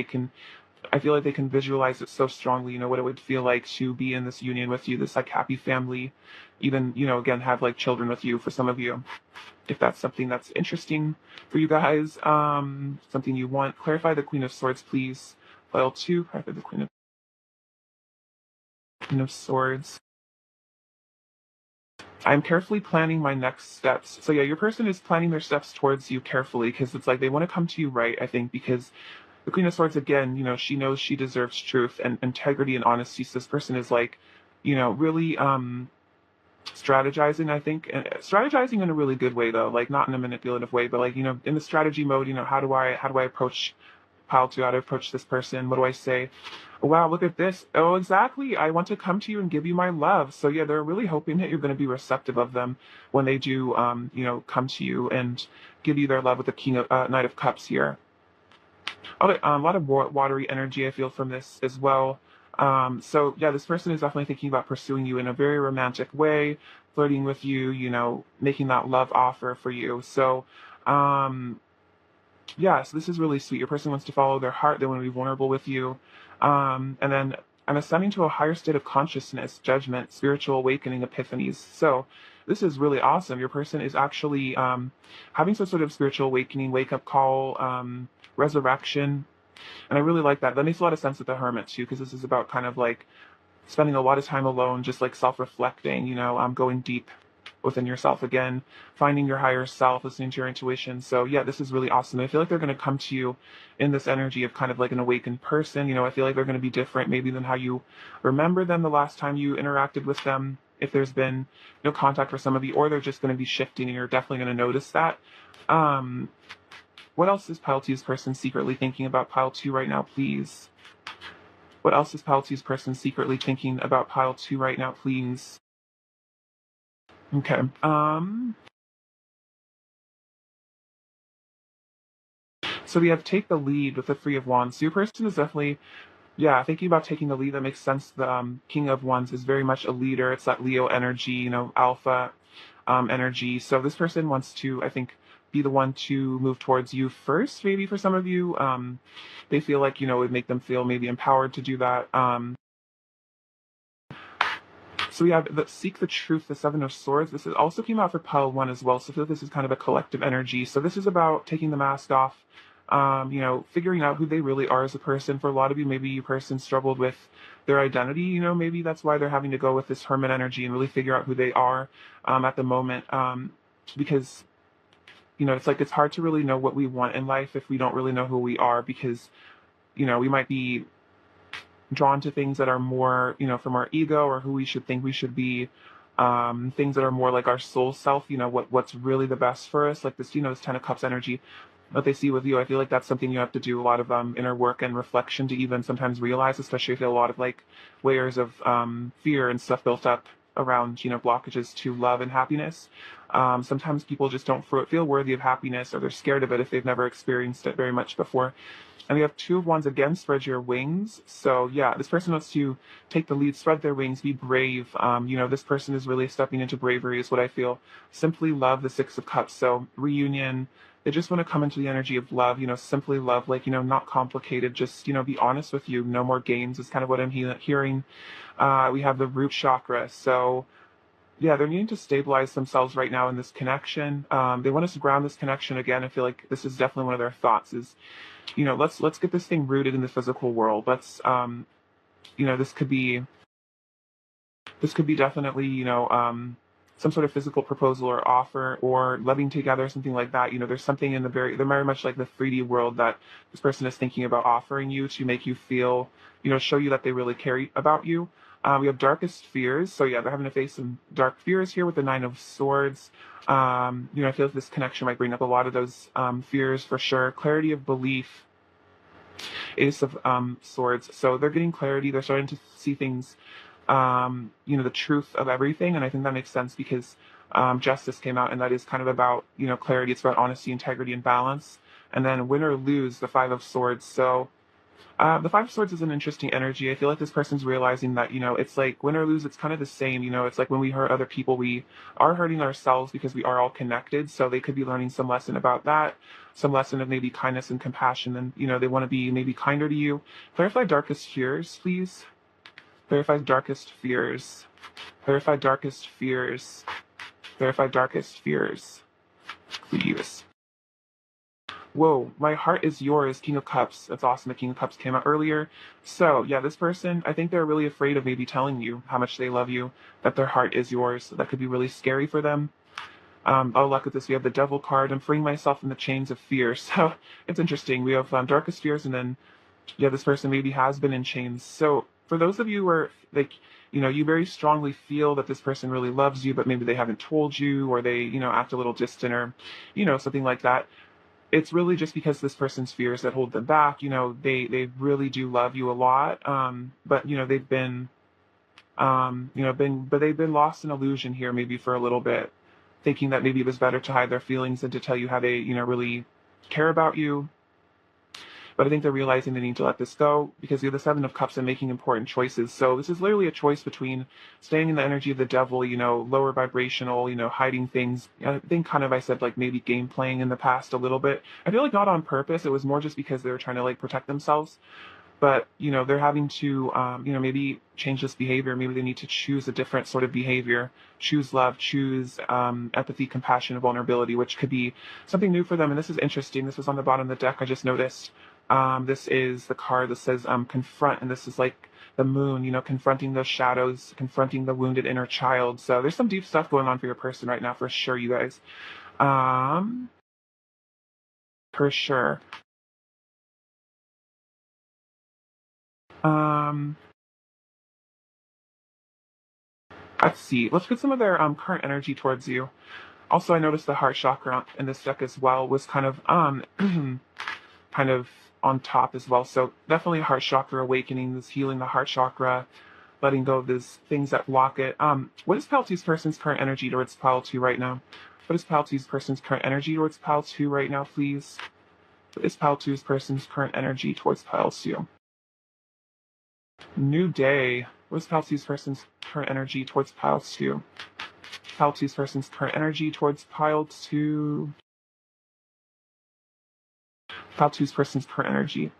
I feel like they can visualize it so strongly, what it would feel like to be in this union with you, this like happy family, even, again, have like children with you for some of you. If that's something that's interesting for you guys, something you want, clarify the Queen of Swords, please. Pile 2, clarify the Queen of Swords. I'm carefully planning my next steps. So yeah, your person is planning their steps towards you carefully because it's like they want to come to you right, I think, because the Queen of Swords, again, she knows she deserves truth and integrity and honesty. So this person is like, really strategizing, I think, and strategizing in a really good way though, like not in a manipulative way, but like, in the strategy mode, how do I approach pile 2, how to approach this person? What do I say? Wow, look at this. Oh, exactly. I want to come to you and give you my love. So yeah, they're really hoping that you're going to be receptive of them when they do, come to you and give you their love with the Knight of Cups here. Okay, a lot of watery energy I feel from this as well. So yeah, this person is definitely thinking about pursuing you in a very romantic way, flirting with you, making that love offer for you. So, yeah, so this is really sweet. Your person wants to follow their heart. They want to be vulnerable with you. And then I'm ascending to a higher state of consciousness, judgment, spiritual awakening, epiphanies. So this is really awesome. Your person is actually having some sort of spiritual awakening, wake up call, resurrection. And I really like that. That makes a lot of sense with the Hermit too, because this is about kind of like spending a lot of time alone, just like self-reflecting, going deep within yourself again, finding your higher self, listening to your intuition. So yeah, this is really awesome. I feel like they're going to come to you in this energy of kind of like an awakened person. I feel like they're going to be different maybe than how you remember them the last time you interacted with them, if there's been no contact for some of you, or they're just going to be shifting and you're definitely going to notice that. What else is pile 2's person secretly thinking about pile 2 right now, please? What else is pile 2's person secretly thinking about pile 2 right now, please? Okay. So we have take the lead with the Three of Wands. So your person is definitely, yeah, thinking about taking the lead. That makes sense. The King of Wands is very much a leader. It's that Leo energy, alpha energy. So this person wants to, I think, be the one to move towards you first. Maybe for some of you, they feel like, it would make them feel maybe empowered to do that. So we have Seek the Truth, the Seven of Swords. This is also came out for pile 1 as well. So I feel like this is kind of a collective energy. So this is about taking the mask off, figuring out who they really are as a person. For a lot of you, maybe your person struggled with their identity. Maybe that's why they're having to go with this Hermit energy and really figure out who they are at the moment. Because, it's like it's hard to really know what we want in life if we don't really know who we are, because, we might be drawn to things that are more, from our ego or who we should think we should be, things that are more like our soul self, what's really the best for us, like this, this Ten of Cups energy, what they see with you. I feel like that's something you have to do a lot of inner work and reflection to even sometimes realize, especially if you have a lot of like layers of fear and stuff built up around, blockages to love and happiness. Sometimes people just don't feel worthy of happiness, or they're scared of it if they've never experienced it very much before. And we have Two of Wands again, spread your wings. So yeah, this person wants to take the lead, spread their wings, be brave. This person is really stepping into bravery is what I feel. Simply love, the Six of Cups. So reunion, they just want to come into the energy of love, simply love, like, not complicated, just, be honest with you. No more games is kind of what I'm hearing. We have the root chakra. So yeah, they're needing to stabilize themselves right now in this connection. They want us to ground this connection again. I feel like this is definitely one of their thoughts is, let's get this thing rooted in the physical world. Let's, this could be definitely, some sort of physical proposal or offer or living together, something like that. There's something in they're very much like the 3D world that this person is thinking about offering you to make you feel, show you that they really care about you. We have darkest fears. So yeah, they're having to face some dark fears here with the Nine of Swords. I feel like this connection might bring up a lot of those fears for sure. Clarity of belief, Ace of Swords. So they're getting clarity. They're starting to see things, the truth of everything. And I think that makes sense because Justice came out, and that is kind of about, clarity. It's about honesty, integrity, and balance. And then win or lose, the Five of Swords. So the Five of Swords is an interesting energy. I feel like this person's realizing that, it's like win or lose, it's kind of the same. It's like when we hurt other people, we are hurting ourselves because we are all connected. So they could be learning some lesson about that, some lesson of maybe kindness and compassion. And, they want to be maybe kinder to you. Clarify darkest fears, please. Clarify darkest fears. Clarify darkest fears. Clarify darkest fears, please. Whoa, my heart is yours, King of Cups. That's awesome. The King of Cups came out earlier. So, yeah, this person, I think they're really afraid of maybe telling you how much they love you, that their heart is yours. That could be really scary for them. Oh, luck with this. We have the Devil card. I'm freeing myself from the chains of fear. So, it's interesting. We have darkest fears, and then, yeah, this person maybe has been in chains. So, for those of you who are, like, you very strongly feel that this person really loves you, but maybe they haven't told you, or they, act a little distant, or, something like that, it's really just because this person's fears that hold them back. They really do love you a lot. But they've been lost in illusion here maybe for a little bit, thinking that maybe it was better to hide their feelings than to tell you how they, really care about you. But I think they're realizing they need to let this go because you're the Seven of Cups and making important choices. So this is literally a choice between staying in the energy of the devil, lower vibrational, hiding things. I think kind of I said like maybe game playing in the past a little bit. I feel like not on purpose. It was more just because they were trying to like protect themselves. But, they're having to, maybe change this behavior. Maybe they need to choose a different sort of behavior, choose love, choose empathy, compassion, and vulnerability, which could be something new for them. And this is interesting. This was on the bottom of the deck. I just noticed. This is the card that says confront, and this is like the moon, confronting those shadows, confronting the wounded inner child. So there's some deep stuff going on for your person right now, for sure, you guys. For sure. Um, let's see. Let's get some of their current energy towards you. Also, I noticed the heart chakra in this deck as well was kind of kind of on top as well. So definitely heart chakra awakening, this healing the heart chakra, letting go of these things that block it. What is Pile 2's person's current energy towards Pile 2 right now? What is Pile 2's person's current energy towards Pile 2 right now, please? What is Pile 2's person's current energy towards Pile 2? New day. What is Pile 2's person's current energy towards Pile 2? Pile 2's person's current energy towards Pile 2. Pile 2's person's current energy.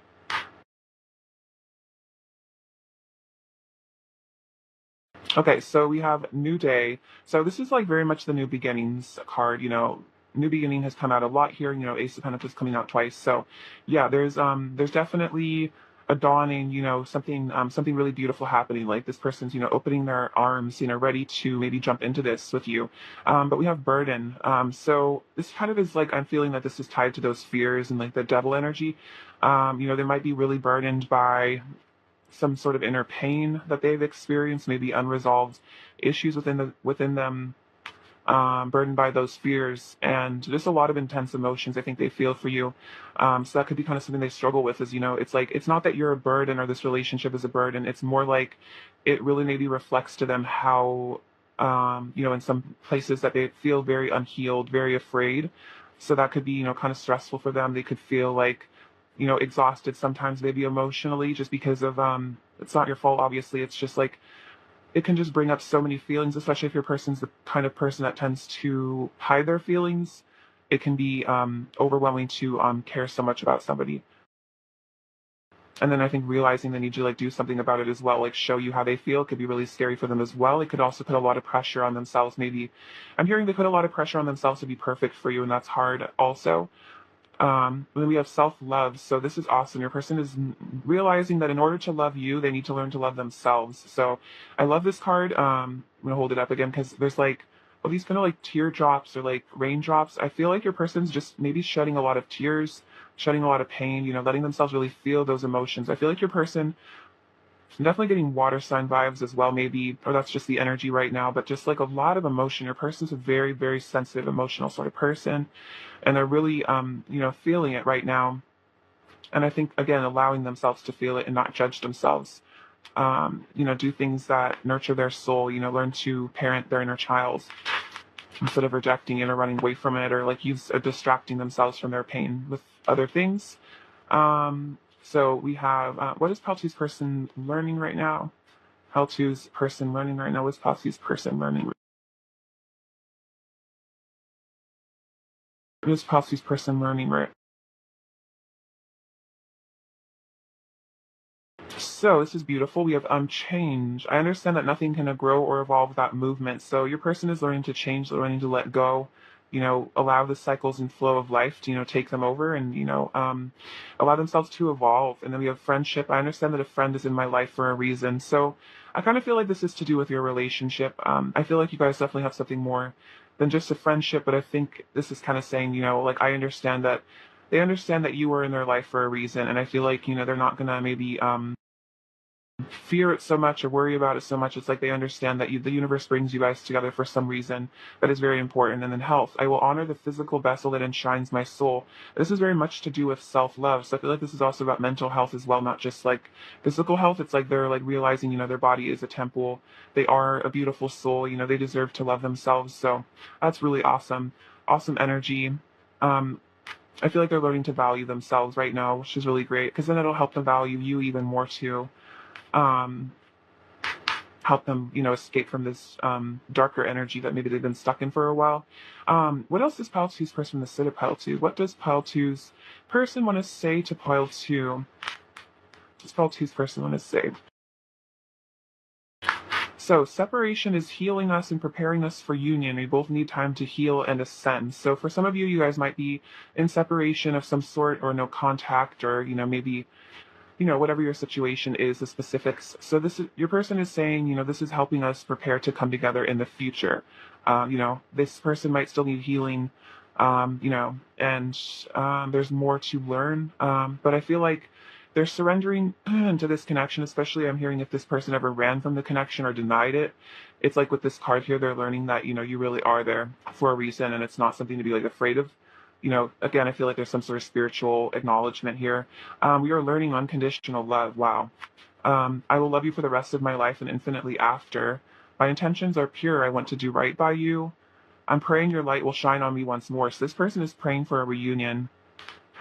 Okay, so we have New Day. So this is like very much the new beginnings card, New beginning has come out a lot here, Ace of Pentacles coming out twice. So yeah, there's definitely a dawning, something really beautiful happening. Like this person's, opening their arms, ready to maybe jump into this with you. But we have burden. So this kind of is like, I'm feeling that this is tied to those fears and like the devil energy. They might be really burdened by some sort of inner pain that they've experienced, maybe unresolved issues within them, burdened by those fears, and just a lot of intense emotions I think they feel for you. So that could be kind of something they struggle with. Is it's like it's not that you're a burden or this relationship is a burden. It's more like it really maybe reflects to them how in some places that they feel very unhealed, very afraid. So that could be kind of stressful for them. They could feel like exhausted sometimes, maybe emotionally, just because of it's not your fault, obviously. It's just like it can just bring up so many feelings, especially if your person's the kind of person that tends to hide their feelings. It can be overwhelming to care so much about somebody. And then I think realizing they need to like do something about it as well, like show you how they feel, could be really scary for them as well. It could also put a lot of pressure on themselves. Maybe I'm hearing they put a lot of pressure on themselves to be perfect for you, and that's hard also. Then we have self-love. So this is awesome. Your person is realizing that in order to love you, they need to learn to love themselves. So I love this card. I'm going to hold it up again because there's like, well, these kind of like teardrops or like raindrops. I feel like your person's just maybe shedding a lot of tears, shedding a lot of pain, letting themselves really feel those emotions. I feel like your person I'm definitely getting water sign vibes as well, maybe, or that's just the energy right now, but just like a lot of emotion. Your person's a very, very sensitive, emotional sort of person, and they're really, feeling it right now. And I think, again, allowing themselves to feel it and not judge themselves. Do things that nurture their soul, learn to parent their inner child instead of rejecting it or running away from it or like distracting themselves from their pain with other things. So we have, what is Paltu's person learning right now? Paltu's person learning right now. What's Paltu's person learning? What is Paltu's person learning right? So this is beautiful. We have change. I understand that nothing can grow or evolve without movement. So your person is learning to change, learning to let go, allow the cycles and flow of life to, take them over and, allow themselves to evolve. And then we have friendship. I understand that a friend is in my life for a reason. So I kind of feel like this is to do with your relationship. I feel like you guys definitely have something more than just a friendship, but I think this is kind of saying, like I understand that they understand that you were in their life for a reason. And I feel like, they're not gonna maybe fear it so much or worry about it so much. It's like they understand that the universe brings you guys together for some reason that is very important. And then health. I will honor the physical vessel that enshrines my soul. This is very much to do with self-love. So I feel like this is also about mental health as well, not just like physical health. It's like they're like realizing, their body is a temple. They are a beautiful soul. They deserve to love themselves. So that's really awesome. Awesome energy. Um, I feel like they're learning to value themselves right now, which is really great because then it'll help them value you even more too. Um, Help them, escape from this darker energy that maybe they've been stuck in for a while. What else does Pile 2's person want to say to Pile 2? What does Pile 2's person want to say to Pile 2? What does Pile 2's person want to say? So separation is healing us and preparing us for union. We both need time to heal and ascend. So for some of you, you guys might be in separation of some sort or no contact or, maybe whatever your situation is, the specifics. So this is your person is saying, this is helping us prepare to come together in the future. This person might still need healing, and there's more to learn. But I feel like they're surrendering to this connection, especially I'm hearing if this person ever ran from the connection or denied it. It's like with this card here, they're learning that, you really are there for a reason and it's not something to be like afraid of. Again, I feel like there's some sort of spiritual acknowledgement here. We are learning unconditional love. Wow. I will love you for the rest of my life and infinitely after. My intentions are pure. I want to do right by you. I'm praying your light will shine on me once more. So this person is praying for a reunion.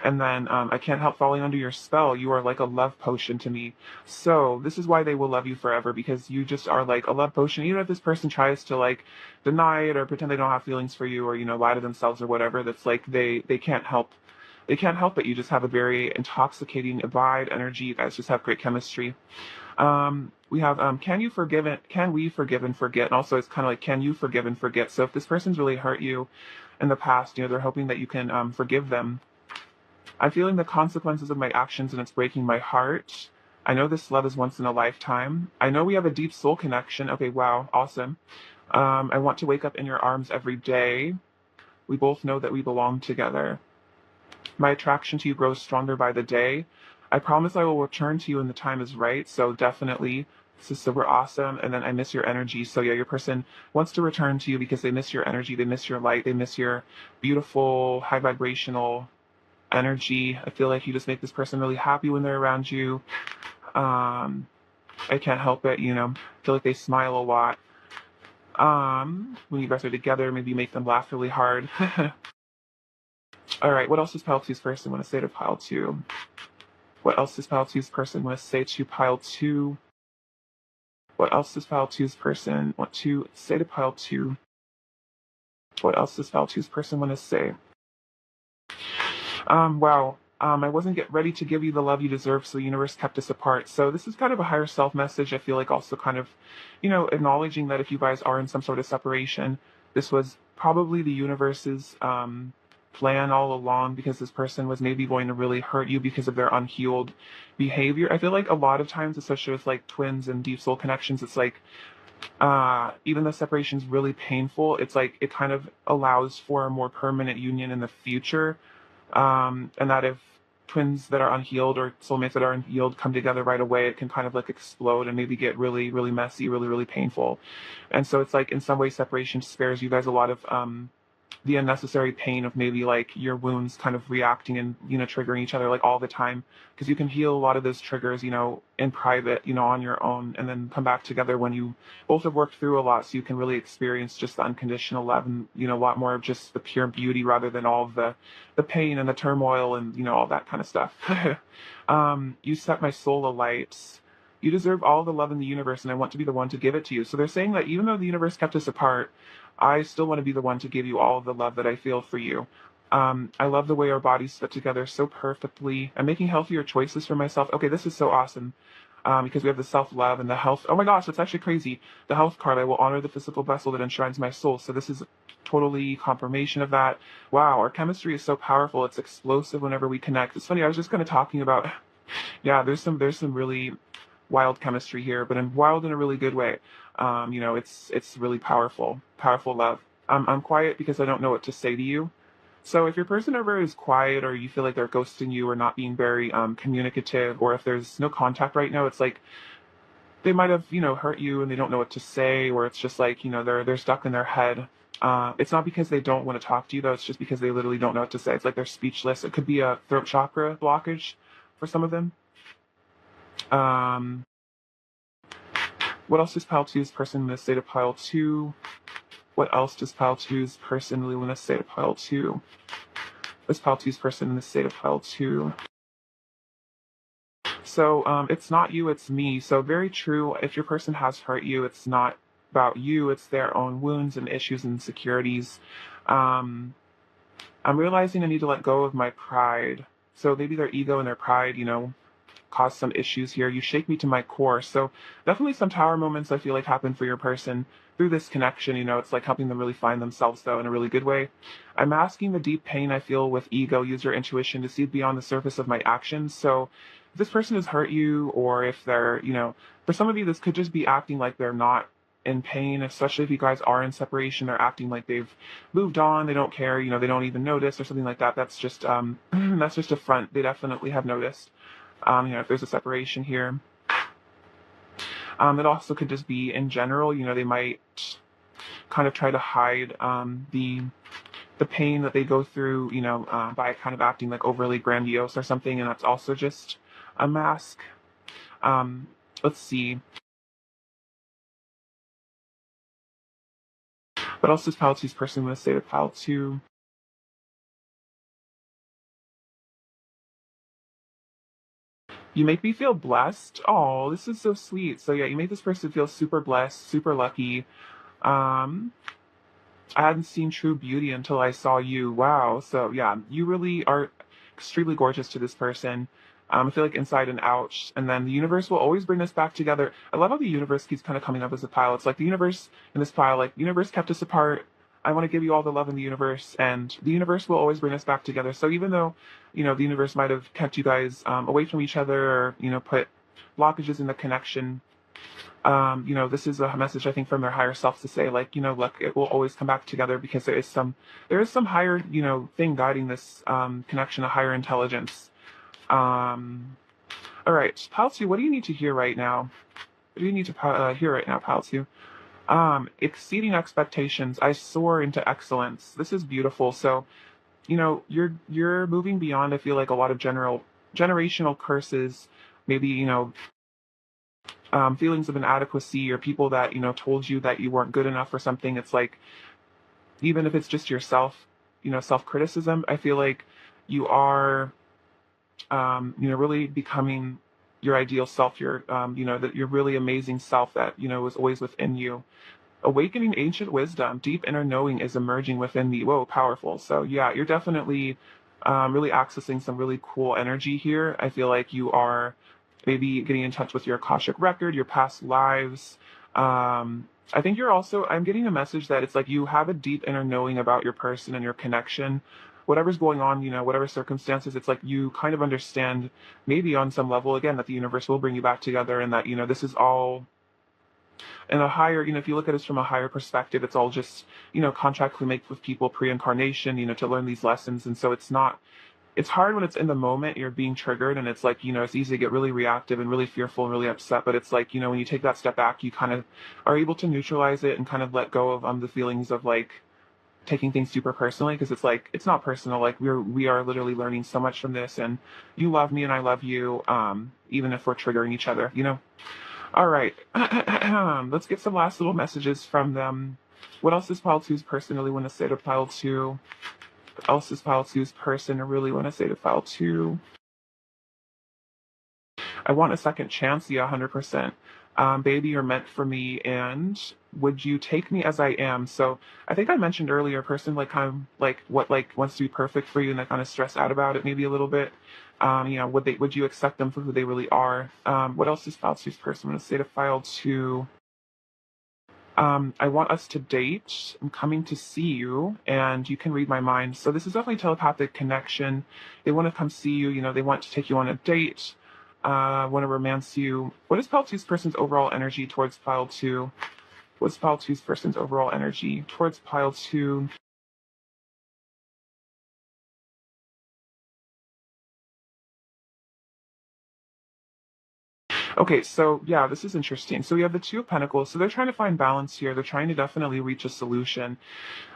And then I can't help falling under your spell. You are like a love potion to me. So this is why they will love you forever because you just are like a love potion. Even if this person tries to like deny it or pretend they don't have feelings for you or lie to themselves or whatever, that's like they can't help. They can't help it. You just have a very intoxicating vibe, energy. You guys just have great chemistry. We have can you forgive it? Can we forgive and forget? And also it's kind of like can you forgive and forget? So if this person's really hurt you in the past, they're hoping that you can forgive them. I'm feeling the consequences of my actions and it's breaking my heart. I know this love is once in a lifetime. I know we have a deep soul connection. Okay, wow, awesome. I want to wake up in your arms every day. We both know that we belong together. My attraction to you grows stronger by the day. I promise I will return to you when the time is right. So definitely, this is super awesome. And then I miss your energy. So yeah, your person wants to return to you because they miss your energy. They miss your light. They miss your beautiful, high vibrational energy. I feel like you just make this person really happy when they're around you. I can't help it, I feel like they smile a lot. When you guys are together, maybe make them laugh really hard. All right, what else does Pile 2's person want to say to Pile 2? What else does Pile 2's person want to say to Pile 2? What else does Pile 2's person want to say to Pile 2? What else does Pile 2's person want to say? Wow. I wasn't ready to give you the love you deserve, so the universe kept us apart. So this is kind of a higher self message. I feel like also kind of, acknowledging that if you guys are in some sort of separation, this was probably the universe's plan all along because this person was maybe going to really hurt you because of their unhealed behavior. I feel like a lot of times, especially with like twins and deep soul connections, it's like even though separation is really painful, it's like it kind of allows for a more permanent union in the future. And that if twins that are unhealed or soulmates that are unhealed come together right away, it can kind of like explode and maybe get really, really messy, really, really painful. And so it's like in some way separation spares you guys a lot of the unnecessary pain of maybe like your wounds kind of reacting and triggering each other like all the time, because you can heal a lot of those triggers in private, on your own, and then come back together when you both have worked through a lot, so you can really experience just the unconditional love and a lot more of just the pure beauty rather than all of the pain and the turmoil and all that kind of stuff. You set my soul alight. You deserve all the love in the universe, and I want to be the one to give it to you. So they're saying that even though the universe kept us apart, I still want to be the one to give you all of the love that I feel for you. I love the way our bodies fit together so perfectly. I'm making healthier choices for myself. Okay, this is so awesome. Because we have the self-love and the health. Oh my gosh, it's actually crazy. The health card, I will honor the physical vessel that enshrines my soul. So this is totally confirmation of that. Wow, our chemistry is so powerful. It's explosive whenever we connect. It's funny, I was just kind of talking about, yeah, there's some really wild chemistry here, but in wild in a really good way. It's really powerful, powerful love. I'm quiet because I don't know what to say to you. So if your person ever is quiet, or you feel like they're ghosting you or not being very communicative, or if there's no contact right now, it's like they might have hurt you and they don't know what to say, or it's just like they're stuck in their head. It's not because they don't want to talk to you though. It's just because they literally don't know what to say. It's like they're speechless. It could be a throat chakra blockage for some of them. Um, What else does pile two's person in the state of pile two? What else does pile two's person really want to say to pile two? What's pile two's person in the state of pile two? So it's not you, it's me. So very true. If your person has hurt you, it's not about you. It's their own wounds and issues and insecurities. Um, I'm realizing I need to let go of my pride. So maybe their ego and their pride, cause some issues here. You shake me to my core. So definitely some tower moments I feel like happen for your person through this connection. It's like helping them really find themselves though in a really good way. I'm masking the deep pain I feel with ego. Use your intuition to see beyond the surface of my actions. So if this person has hurt you, or if they're, for some of you, this could just be acting like they're not in pain, especially if you guys are in separation. They're acting like they've moved on, they don't care, they don't even notice or something like that. That's just that's just a front. They definitely have noticed. If there's a separation here. It also could just be in general, they might kind of try to hide the pain that they go through, by kind of acting like overly grandiose or something, and that's also just a mask. Let's see. What else does pile two's person want to say to pile two? You make me feel blessed. Oh, this is so sweet. So yeah, you make this person feel super blessed, super lucky. Um, I hadn't seen true beauty until I saw you. Wow. So yeah, you really are extremely gorgeous to this person. I feel like inside and out. And then the universe will always bring us back together. I love how the universe keeps kind of coming up as a pile. It's like the universe in this pile, like the universe kept us apart. I want to give you all the love in the universe, and the universe will always bring us back together. So even though, the universe might have kept you guys away from each other, or, put blockages in the connection, this is a message I think from their higher selves to say, like, look, it will always come back together, because there is some higher, thing guiding this connection, a higher intelligence. Um, all right, Pal 2, what do you need to hear right now? What do you need to hear right now, Pal 2? Exceeding expectations. I soar into excellence. This is beautiful. So, you're moving beyond, I feel like, a lot of generational curses, maybe, feelings of inadequacy, or people that told you that you weren't good enough or something. It's like, even if it's just yourself, self-criticism, I feel like you are really becoming your ideal self, your that your really amazing self that is always within you. Awakening ancient wisdom, deep inner knowing is emerging within me. Whoa, powerful. So yeah, you're definitely really accessing some really cool energy here. I feel like you are maybe getting in touch with your Akashic record, your past lives. I think I'm getting a message that it's like you have a deep inner knowing about your person and your connection. Whatever's going on, whatever circumstances, it's like you kind of understand, maybe on some level, again, that the universe will bring you back together, and that, this is all in a higher, if you look at this from a higher perspective, it's all just, contracts we make with people pre-incarnation, to learn these lessons. And so it's hard when it's in the moment, you're being triggered, and it's like, it's easy to get really reactive and really fearful and really upset. But it's like, when you take that step back, you kind of are able to neutralize it and kind of let go of the feelings of like taking things super personally, because it's like it's not personal. Like we are literally learning so much from this, and you love me and I love you, even if we're triggering each other. All right. Let's get some last little messages from them. What else does pile two's person really want to say to pile two? What else does pile two's person really want to say to pile two? I want a second chance. Yeah, 100%. Baby, you're meant for me, and would you take me as I am? So I think I mentioned earlier, a person like kind of like what like wants to be perfect for you, and they kind of stress out about it maybe a little bit. Would you accept them for who they really are? What else does file two's person want to say to file two? I want us to date. I'm coming to see you, and you can read my mind. So this is definitely telepathic connection. They want to come see you. They want to take you on a date. Want to romance you. What is Pile Two's person's overall energy towards Pile Two? What's Pile Two's person's overall energy towards Pile Two? Okay, so yeah, this is interesting. So we have the Two of Pentacles. So they're trying to find balance here. They're trying to definitely reach a solution.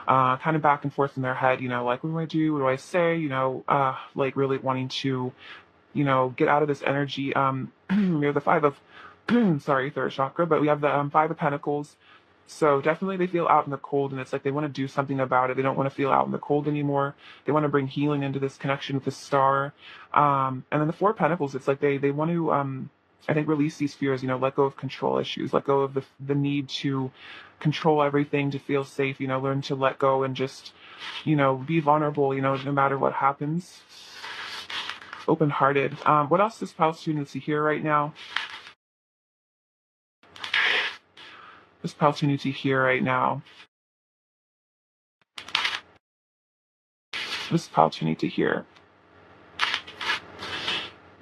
Kind of back and forth in their head. Like what do I do? What do I say? Like really wanting to get out of this energy. We have the five of, sorry, third chakra, but we have the five of pentacles. So definitely they feel out in the cold, and it's like they want to do something about it. They don't want to feel out in the cold anymore. They want to bring healing into this connection with the star. And then the four of pentacles, it's like they want to, I think, release these fears, let go of control issues, let go of the need to control everything, to feel safe, learn to let go and just, be vulnerable, no matter what happens. Open-hearted. What else does Pile 2 need to hear right now? This Pile 2 needs to hear right now. This Pile 2 need to hear.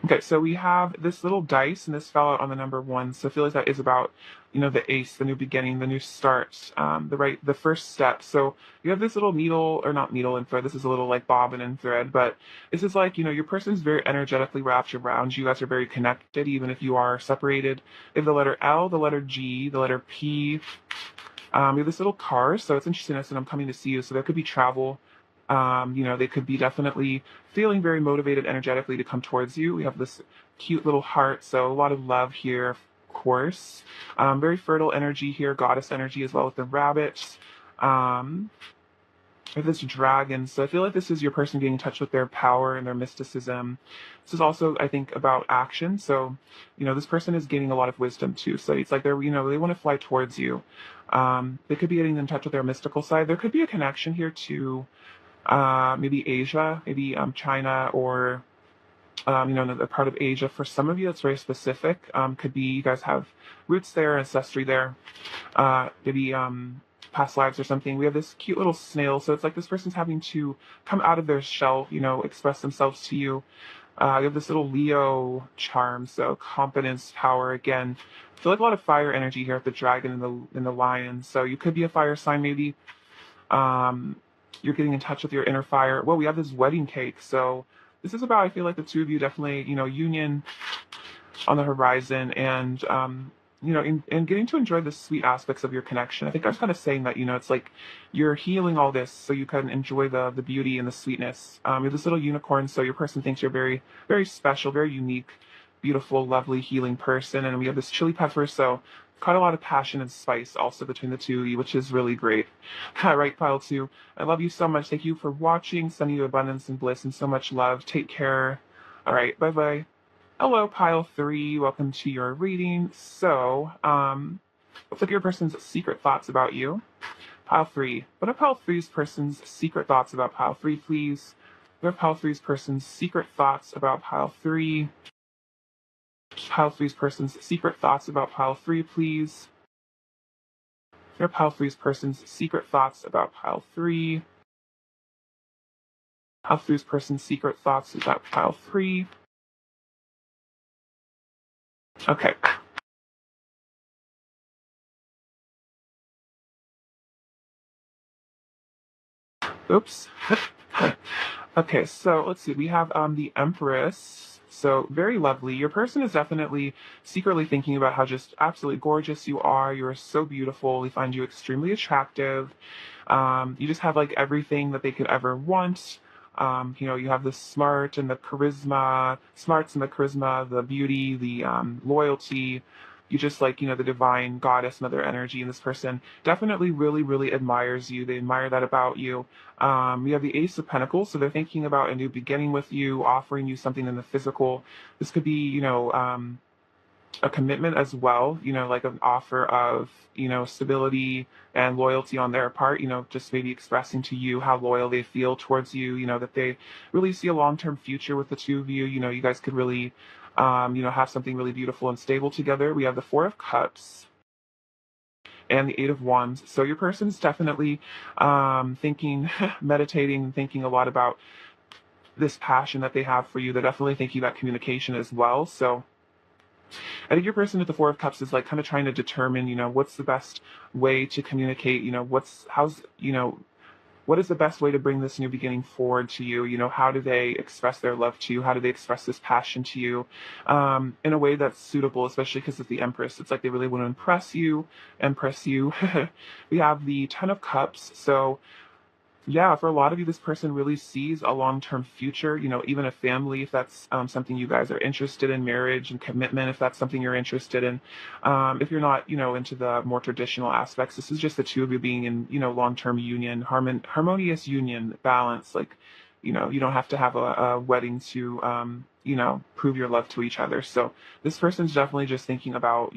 Okay, so we have this little dice, and this fell out on the number 1. So I feel like that is about, the ace, the new beginning, the new start, the first step. So you have this little needle, or not needle and thread. This is a little like bobbin and thread, but this is like, your person's very energetically wrapped around you. You guys are very connected, even if you are separated. They have the letter L, the letter G, the letter P. We have this little car, so it's interesting. I said I'm coming to see you, so there could be travel. They could be definitely feeling very motivated energetically to come towards you. We have this cute little heart, so a lot of love here, of course. Very fertile energy here, goddess energy as well with the rabbits. With this dragon, so I feel like this is your person getting in touch with their power and their mysticism. This is also, I think, about action. So, this person is gaining a lot of wisdom too. So it's like they want to fly towards you. They could be getting in touch with their mystical side. There could be a connection here to maybe Asia, maybe China, or another part of Asia. For some of you, it's very specific. Could be you guys have roots there, ancestry there, maybe past lives or something. We have this cute little snail, so it's like this person's having to come out of their shell, express themselves to you. You have this little Leo charm, so confidence, power. Again, I feel like a lot of fire energy here with the dragon and the lion. So you could be a fire sign, maybe. You're getting in touch with your inner fire. Well, we have this wedding cake, so this is about, I feel like the two of you definitely, union on the horizon, and and getting to enjoy the sweet aspects of your connection. I think I was kind of saying that, it's like you're healing all this so you can enjoy the beauty and the sweetness. You're this little unicorn, so your person thinks you're very, very special, very unique, beautiful, lovely, healing person. And we have this chili pepper, so quite a lot of passion and spice also between the two of you, which is really great. All right, Pile 2, I love you so much. Thank you for watching. Sending you abundance and bliss and so much love. Take care. All right, bye-bye. Hello, Pile 3. Welcome to your reading. So, let's look at your person's secret thoughts about you. Pile 3. What are Pile 3's person's secret thoughts about Pile 3, please? What are Pile 3's person's secret thoughts about Pile 3? Pile 3's person's secret thoughts about Pile 3, please. What are Pile 3's person's secret thoughts about Pile 3? Pile 3's person's secret thoughts about Pile 3. Okay. Oops. Okay, so let's see. We have the Empress. So very lovely. Your person is definitely secretly thinking about how just absolutely gorgeous you are. You're so beautiful. They find you extremely attractive. You just have like everything that they could ever want. You have the smarts and the charisma, the beauty, the loyalty. You just like, the divine goddess, mother energy, and this person definitely really, really admires you. They admire that about you. You have the Ace of Pentacles, so they're thinking about a new beginning with you, offering you something in the physical. This could be, a commitment as well, like an offer of, stability and loyalty on their part, just maybe expressing to you how loyal they feel towards you, that they really see a long-term future with the two of you. You guys could really, have something really beautiful and stable together. We have the Four of Cups and the Eight of Wands. So your person's definitely thinking, meditating, thinking a lot about this passion that they have for you. They're definitely thinking about communication as well. So I think your person at the Four of Cups is like kind of trying to determine, what's the best way to communicate, what is the best way to bring this new beginning forward to you? How do they express their love to you? How do they express this passion to you in a way that's suitable, especially because it's the Empress. It's like they really want to impress you. We have the Ten of Cups. So yeah, for a lot of you, this person really sees a long-term future, even a family, if that's something you guys are interested in, marriage and commitment, if that's something you're interested in. If you're not, into the more traditional aspects, this is just the two of you being in, long-term union, harmonious union, balance. Like, you don't have to have a wedding to, prove your love to each other. So this person's definitely just thinking about,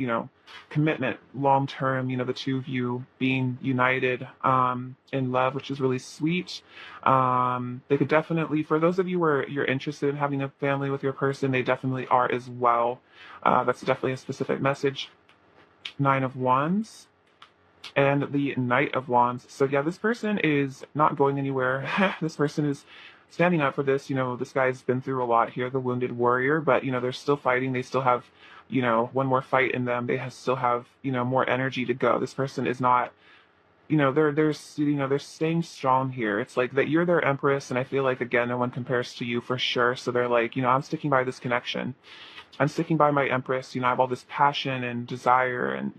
commitment long term, the two of you being united in love, which is really sweet. They could definitely, for those of you where you're interested in having a family with your person, they definitely are as well. That's definitely a specific message. Nine of Wands and the Knight of Wands. So yeah, this person is not going anywhere. This person is standing up for this. This guy's been through a lot here, the wounded warrior, but they're still fighting. They still have, one more fight in them. Still have, more energy to go. This person is not, they're staying strong here. It's like that you're their empress, and I feel like again, no one compares to you for sure. So they're like, I'm sticking by this connection. I'm sticking by my empress. I have all this passion and desire and,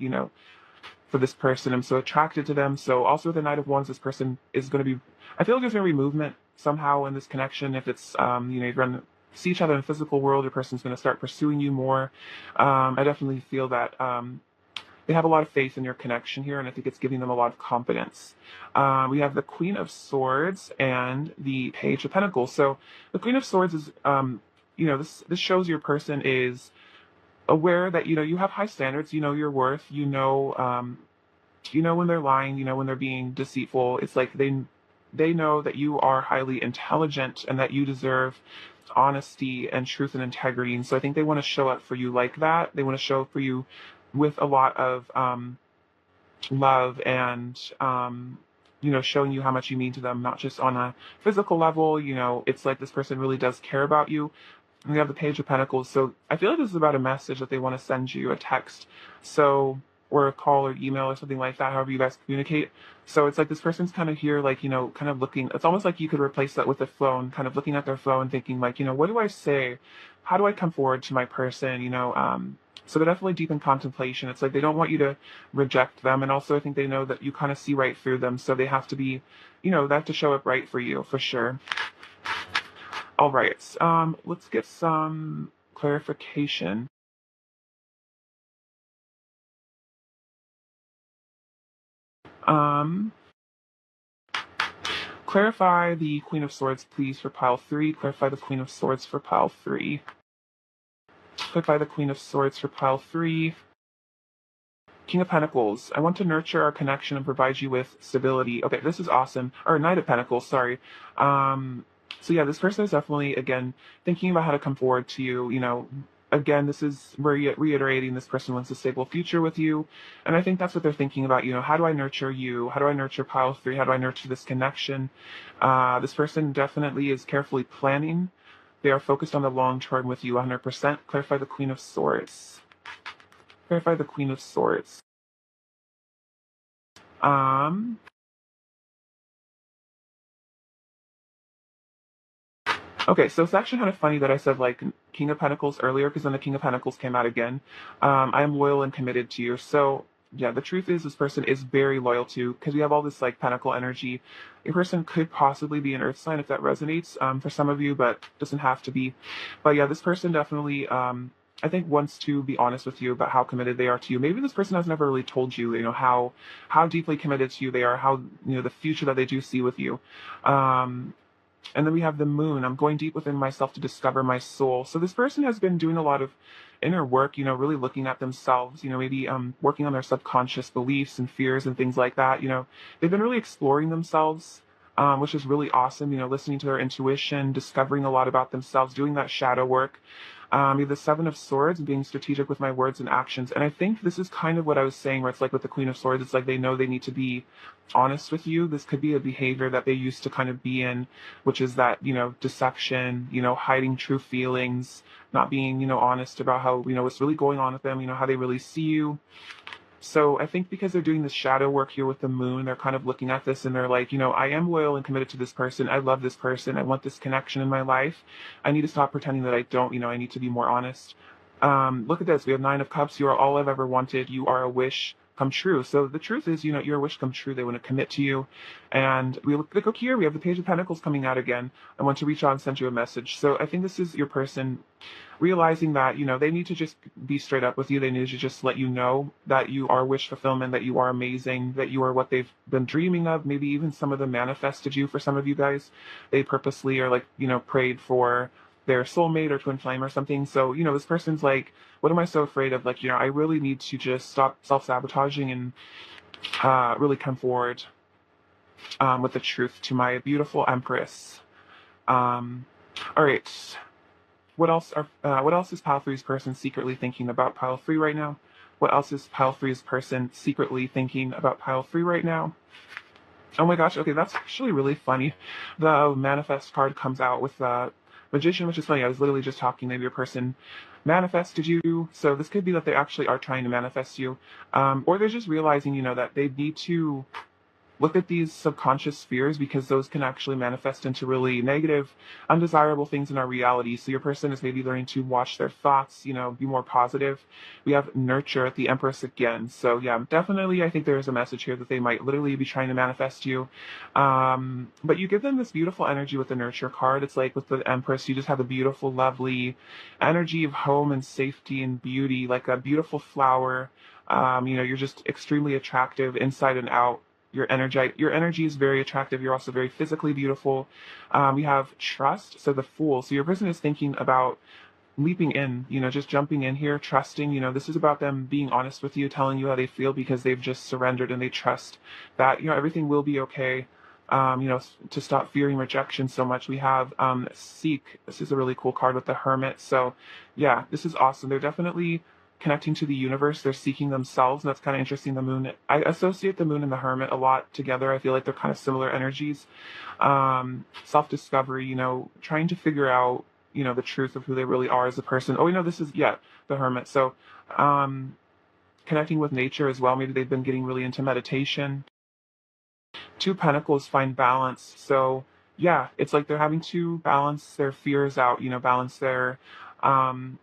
for this person. I'm so attracted to them. So also with the Knight of Wands, this person is going to be, I feel like there's going to be movement somehow in this connection. If it's, you're going to see each other in the physical world, your person's going to start pursuing you more. I definitely feel that they have a lot of faith in your connection here, and I think it's giving them a lot of confidence. We have the Queen of Swords and the Page of Pentacles. So the Queen of Swords is, this shows your person is aware that you have high standards, you know your worth, when they're lying, when they're being deceitful. It's like they know that you are highly intelligent and that you deserve honesty and truth and integrity. And so I think they want to show up for you like that. They want to show up for you with a lot of love and showing you how much you mean to them, not just on a physical level. It's like this person really does care about you. And we have the Page of Pentacles. So I feel like this is about a message that they want to send you, a text. So, or a call or email or something like that, however you guys communicate. So it's like this person's kind of here, like, kind of looking, it's almost like you could replace that with a phone, kind of looking at their phone, thinking like, what do I say? How do I come forward to my person? So they're definitely deep in contemplation. It's like they don't want you to reject them. And also I think they know that you kind of see right through them. So they have to be, they have to show up right for you, for sure. All right, let's get some clarification. Um, Clarify the Queen of Swords, please, for pile 3. Clarify the Queen of Swords for pile 3. Clarify the Queen of Swords for pile 3. King of Pentacles, I want to nurture our connection and provide you with stability. Okay, this is awesome. Or Knight of Pentacles, sorry. So yeah, this person is definitely, again, thinking about how to come forward to you. Again, this is reiterating this person wants a stable future with you. And I think that's what they're thinking about. How do I nurture you? How do I nurture pile 3? How do I nurture this connection? This person definitely is carefully planning. They are focused on the long term with you 100%. Clarify the Queen of Swords. Clarify the Queen of Swords. Um, Okay, so it's actually kind of funny that I said like King of Pentacles earlier, because then the King of Pentacles came out again. I am loyal and committed to you. So yeah, the truth is this person is very loyal to, because we have all this like Pentacle energy. A person could possibly be an Earth sign if that resonates for some of you, but doesn't have to be. But yeah, this person definitely I think wants to be honest with you about how committed they are to you. Maybe this person has never really told you, how deeply committed to you they are, how the future that they do see with you. And then we have the moon. I'm going deep within myself to discover my soul. So this person has been doing a lot of inner work, really looking at themselves, maybe working on their subconscious beliefs and fears and things like that. They've been really exploring themselves, which is really awesome, listening to their intuition, discovering a lot about themselves, doing that shadow work. We have the Seven of Swords, being strategic with my words and actions. And I think this is kind of what I was saying, where it's like with the Queen of Swords, it's like they know they need to be honest with you. This could be a behavior that they used to kind of be in, which is that, deception, hiding true feelings, not being, honest about how, what's really going on with them, how they really see you. So I think because they're doing this shadow work here with the moon, they're kind of looking at this and they're like, I am loyal and committed to this person. I love this person. I want this connection in my life. I need to stop pretending that I don't, I need to be more honest. Look at this. We have Nine of Cups. You are all I've ever wanted. You are a wish come true. So the truth is, you're a wish come true. They want to commit to you. And we look here. We have the Page of Pentacles coming out again. I want to reach out and send you a message. So I think this is your person realizing that, they need to just be straight up with you. They need to just let you know that you are wish fulfillment, that you are amazing, that you are what they've been dreaming of. Maybe even some of them manifested you for some of you guys. They purposely are like, prayed for their soulmate or twin flame or something. So, this person's like, what am I so afraid of? Like, I really need to just stop self-sabotaging and really come forward with the truth to my beautiful Empress. All right. What else is pile three's person secretly thinking about pile three right now? What else is pile three's person secretly thinking about pile three right now? Oh my gosh, okay, that's actually really funny. The manifest card comes out with the magician, which is funny. I was literally just talking, maybe your person manifested you. So this could be that they actually are trying to manifest you. Or they're just realizing, that they need to look at these subconscious fears, because those can actually manifest into really negative, undesirable things in our reality. So your person is maybe learning to watch their thoughts, be more positive. We have nurture at the Empress again. So yeah, definitely I think there is a message here that they might literally be trying to manifest you. But you give them this beautiful energy with the nurture card. It's like with the Empress, you just have a beautiful, lovely energy of home and safety and beauty, like a beautiful flower. You're just extremely attractive inside and out. Your energy is very attractive. You're also very physically beautiful. You have trust. So the Fool. So your person is thinking about leaping in, just jumping in here, trusting. This is about them being honest with you, telling you how they feel, because they've just surrendered and they trust that, everything will be okay. To stop fearing rejection so much. We have Seek. This is a really cool card with the Hermit. So yeah, this is awesome. They're definitely connecting to the universe. They're seeking themselves, and that's kind of interesting. The moon, I associate the moon and the hermit a lot together. I feel like they're kind of similar energies. Self-discovery, trying to figure out, the truth of who they really are as a person. Oh, this is, yeah, the hermit. So connecting with nature as well. Maybe they've been getting really into meditation. Two Pentacles, find balance. So yeah, it's like they're having to balance their fears out, balance um,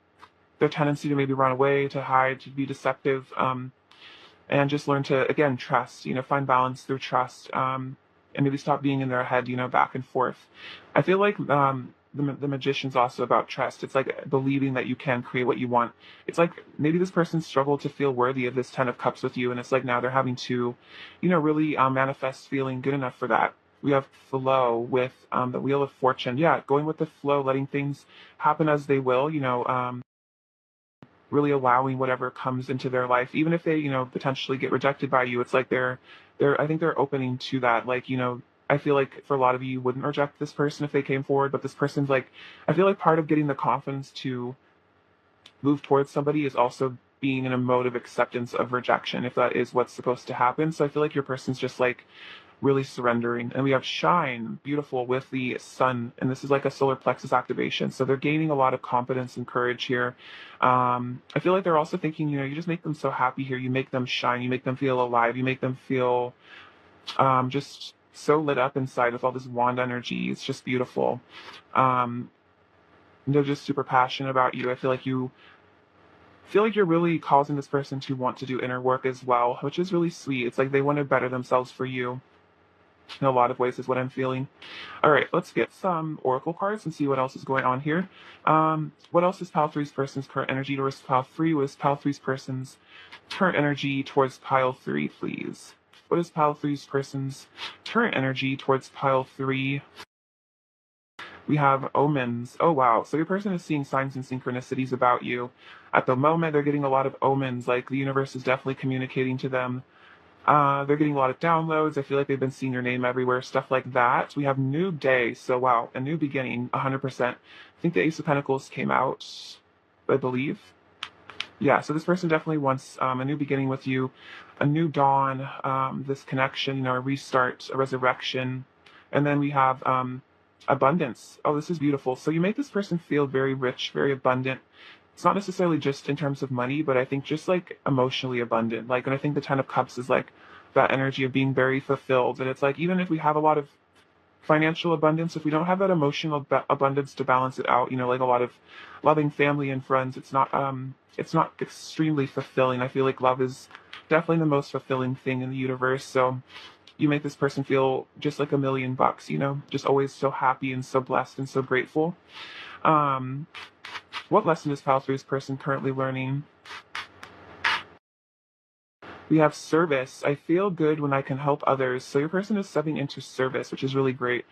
their tendency to maybe run away, to hide, to be deceptive, and just learn to, again, trust, find balance through trust, and maybe stop being in their head, back and forth. I feel like the Magician's also about trust. It's like believing that you can create what you want. It's like maybe this person struggled to feel worthy of this Ten of Cups with you, and it's like now they're having to, really manifest feeling good enough for that. We have flow with the Wheel of Fortune. Yeah, going with the flow, letting things happen as they will, really allowing whatever comes into their life, even if they, potentially get rejected by you. It's like I think they're opening to that. Like, I feel like for a lot of you wouldn't reject this person if they came forward, but this person's like, I feel like part of getting the confidence to move towards somebody is also being in a mode of acceptance of rejection, if that is what's supposed to happen. So I feel like your person's just like really surrendering. And we have Shine, beautiful, with the Sun, and this is like a solar plexus activation. So they're gaining a lot of confidence and courage here. I feel like they're also thinking, you just make them so happy here. You make them shine. You make them feel alive. You make them feel just so lit up inside with all this wand energy. It's just beautiful. Um, they're just super passionate about you. I feel like you're really causing this person to want to do inner work as well, which is really sweet. It's like they want to better themselves for you in a lot of ways is what I'm feeling. All right, let's get some oracle cards and see what else is going on here. What else is pile three's person's current energy towards pile three? What is pile three's person's current energy towards pile three, please? What is pile three's person's current energy towards pile three? We have omens. Oh, wow. So your person is seeing signs and synchronicities about you. At the moment, they're getting a lot of omens, like the universe is definitely communicating to them. They're getting a lot of downloads. I feel like they've been seeing your name everywhere, stuff like that. We have new day. So, wow, a new beginning, 100%. I think the Ace of Pentacles came out, I believe. Yeah, so this person definitely wants a new beginning with you, a new dawn, this connection, a restart, a resurrection. And then we have abundance. Oh, this is beautiful. So you make this person feel very rich, very abundant. It's not necessarily just in terms of money, but I think just like emotionally abundant. Like, and I think the Ten of Cups is like that energy of being very fulfilled. And it's like, even if we have a lot of financial abundance, if we don't have that emotional abundance to balance it out, like a lot of loving family and friends, it's not extremely fulfilling. I feel like love is definitely the most fulfilling thing in the universe. So you make this person feel just like $1,000,000, just always so happy and so blessed and so grateful. What lesson is pile three's person currently learning? We have service. I feel good when I can help others. So your person is stepping into service, which is really great.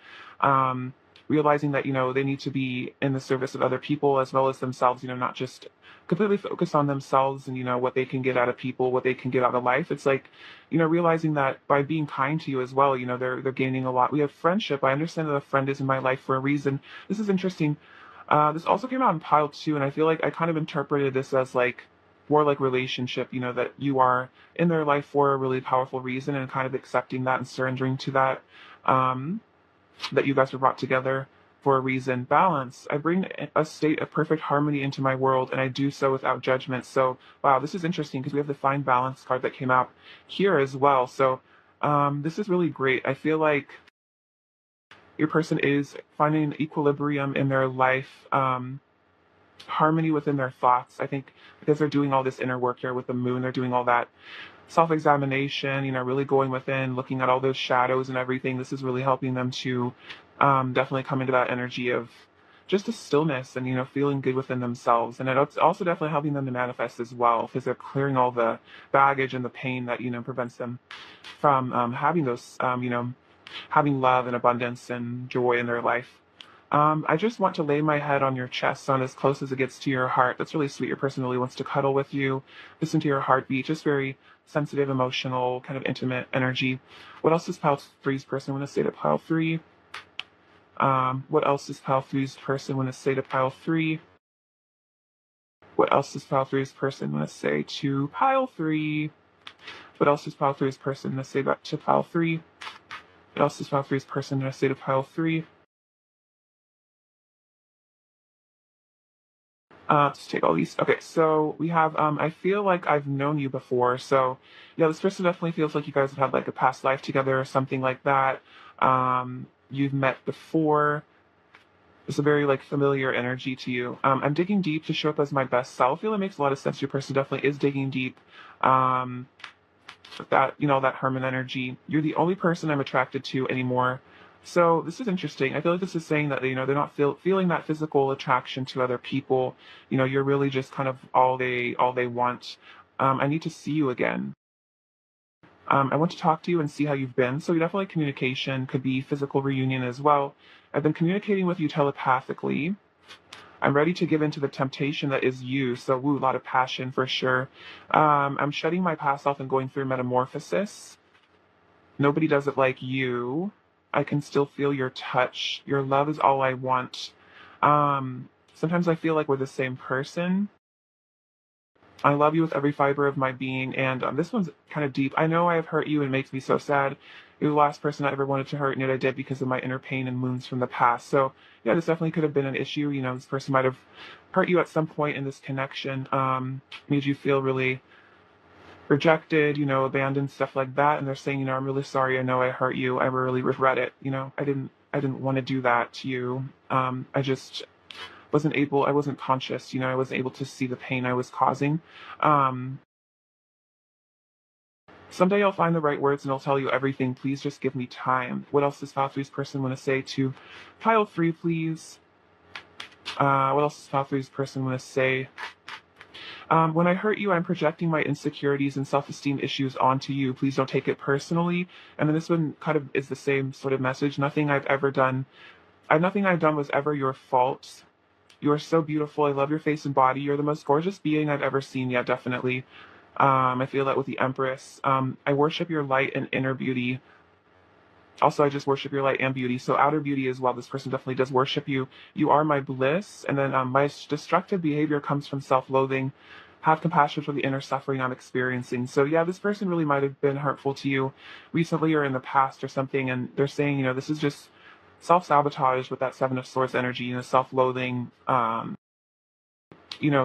Realizing that, they need to be in the service of other people as well as themselves, not just completely focus on themselves and, what they can get out of people, what they can get out of life. It's like, realizing that by being kind to you as well, they're gaining a lot. We have friendship. I understand that a friend is in my life for a reason. This is interesting. This also came out in pile two, and I feel like I kind of interpreted this as like more like relationship, that you are in their life for a really powerful reason and kind of accepting that and surrendering to that, that you guys were brought together for a reason. Balance. I bring a state of perfect harmony into my world, and I do so without judgment. So, wow, this is interesting because we have the Find Balance card that came out here as well. So, this is really great. I feel like your person is finding equilibrium in their life, harmony within their thoughts. I think because they're doing all this inner work here with the moon, they're doing all that self-examination, really going within, looking at all those shadows and everything. This is really helping them to definitely come into that energy of just a stillness and, feeling good within themselves. And it's also definitely helping them to manifest as well because they're clearing all the baggage and the pain that, prevents them from having those, having love and abundance and joy in their life. I just want to lay my head on your chest, son, as close as it gets to your heart. That's really sweet. Your person really wants to cuddle with you, listen to your heartbeat, just very sensitive, emotional, kind of intimate energy. What else does pile three's person want to say to pile three? What else does pile three's person want to say to pile three? What else does pile three's person want to say to pile three? What else does pile three's person want to say back to pile three? What else does pile three's person want to say to pile three? Just take all these. Okay, so we have, I feel like I've known you before. So, yeah, this person definitely feels like you guys have had like a past life together or something like that. You've met before. It's a very like familiar energy to you. I'm digging deep to show up as my best self. I feel it makes a lot of sense. Your person definitely is digging deep. With that, that Herman energy. You're the only person I'm attracted to anymore. So this is interesting. I feel like this is saying that, they're not feeling that physical attraction to other people. You're really just kind of all they want. I need to see you again. I want to talk to you and see how you've been. So definitely communication could be physical reunion as well. I've been communicating with you telepathically. I'm ready to give into the temptation that is you. So, woo, a lot of passion for sure. I'm shutting my past self and going through metamorphosis. Nobody does it like you. I can still feel your touch. Your love is all I want. Sometimes I feel like we're the same person. I love you with every fiber of my being. And this one's kind of deep. I know I have hurt you and it makes me so sad. You're the last person I ever wanted to hurt, and yet I did because of my inner pain and wounds from the past. So, yeah, this definitely could have been an issue. This person might have hurt you at some point in this connection, made you feel really rejected, abandoned, stuff like that. And they're saying, I'm really sorry. I know I hurt you. I really regret it. I didn't want to do that to you. I just I wasn't conscious, I wasn't able to see the pain I was causing. Um, Someday I'll find the right words and I'll tell you everything. Please just give me time. What else does pile three's person want to say to pile three, please? What else does pile three's person want to say? When I hurt you, I'm projecting my insecurities and self-esteem issues onto you. Please don't take it personally. And then this one kind of is the same sort of message. Nothing I've done was ever your fault. You are so beautiful. I love your face and body. You're the most gorgeous being I've ever seen. Yeah, definitely. I feel that with the Empress. I worship your light and inner beauty. Also, I just worship your light and beauty. So outer beauty as well. This person definitely does worship you. You are my bliss. And then my destructive behavior comes from self-loathing. Have compassion for the inner suffering I'm experiencing. So yeah, this person really might have been hurtful to you recently or in the past or something. And they're saying, this is just self-sabotage with that Seven of Swords energy, self-loathing,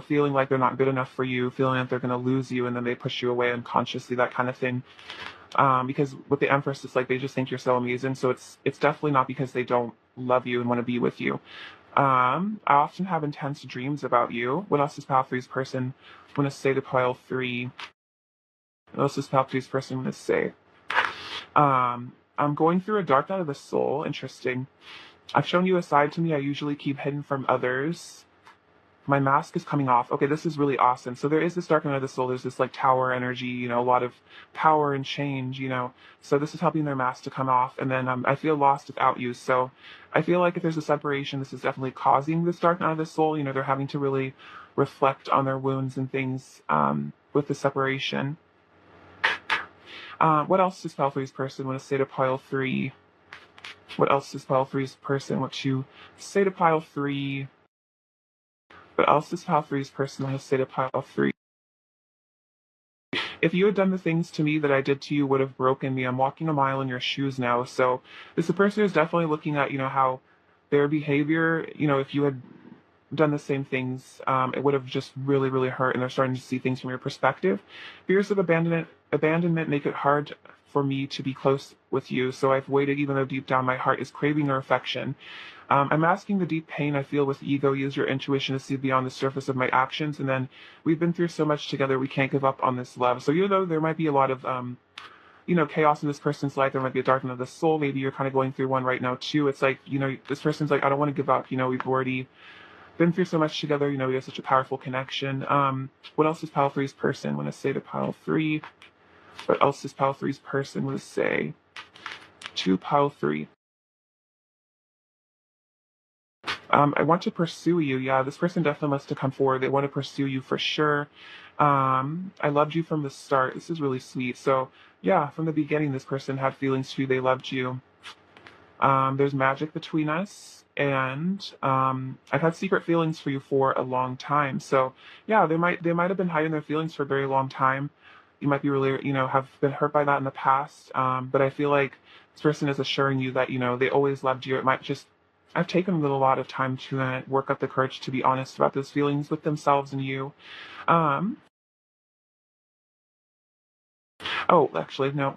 feeling like they're not good enough for you, feeling like they're going to lose you, and then they push you away unconsciously, that kind of thing. Because with the Empress, it's like they just think you're so amazing. So it's definitely not because they don't love you and want to be with you. I often have intense dreams about you. What else does pile three's person want to say to pile three? What else does pile three's person want to say? I'm going through a dark night of the soul. Interesting. I've shown you a side to me I usually keep hidden from others. My mask is coming off. Okay, this is really awesome. So there is this dark night of the soul. There's this like tower energy, a lot of power and change, So this is helping their mask to come off. And then I feel lost without you. So I feel like if there's a separation, this is definitely causing this dark night of the soul. They're having to really reflect on their wounds and things with the separation. What else does pile three's person want to say to pile three? What else does pile three's person want to say to pile three? What else does pile three's person want to say to pile three? If you had done the things to me that I did to you would have broken me. I'm walking a mile in your shoes now. So this person is definitely looking at, how their behavior, if you had done the same things, it would have just really, really hurt. And they're starting to see things from your perspective. Fears of abandonment make it hard for me to be close with you. So I've waited, even though deep down my heart is craving your affection. I'm asking the deep pain I feel with ego. Use your intuition to see beyond the surface of my actions. And then we've been through so much together. We can't give up on this love. So there might be a lot of chaos in this person's life. There might be a dark night of the soul. Maybe you're kind of going through one right now too. It's like, this person's like, I don't want to give up. We've already been through so much together. We have such a powerful connection. What else does pile three's person want to say to pile three? What else does pile three's person want to say to pile three? I want to pursue you. Yeah, this person definitely wants to come forward. They want to pursue you for sure. I loved you from the start. This is really sweet. So yeah, from the beginning, this person had feelings for you. They loved you. There's magic between us, and I've had secret feelings for you for a long time. So yeah, they might have been hiding their feelings for a very long time. You might be really, have been hurt by that in the past. But I feel like this person is assuring you that, they always loved you. It might just, I've taken a lot of time to work up the courage to be honest about those feelings with themselves and you. Um, oh, actually, no,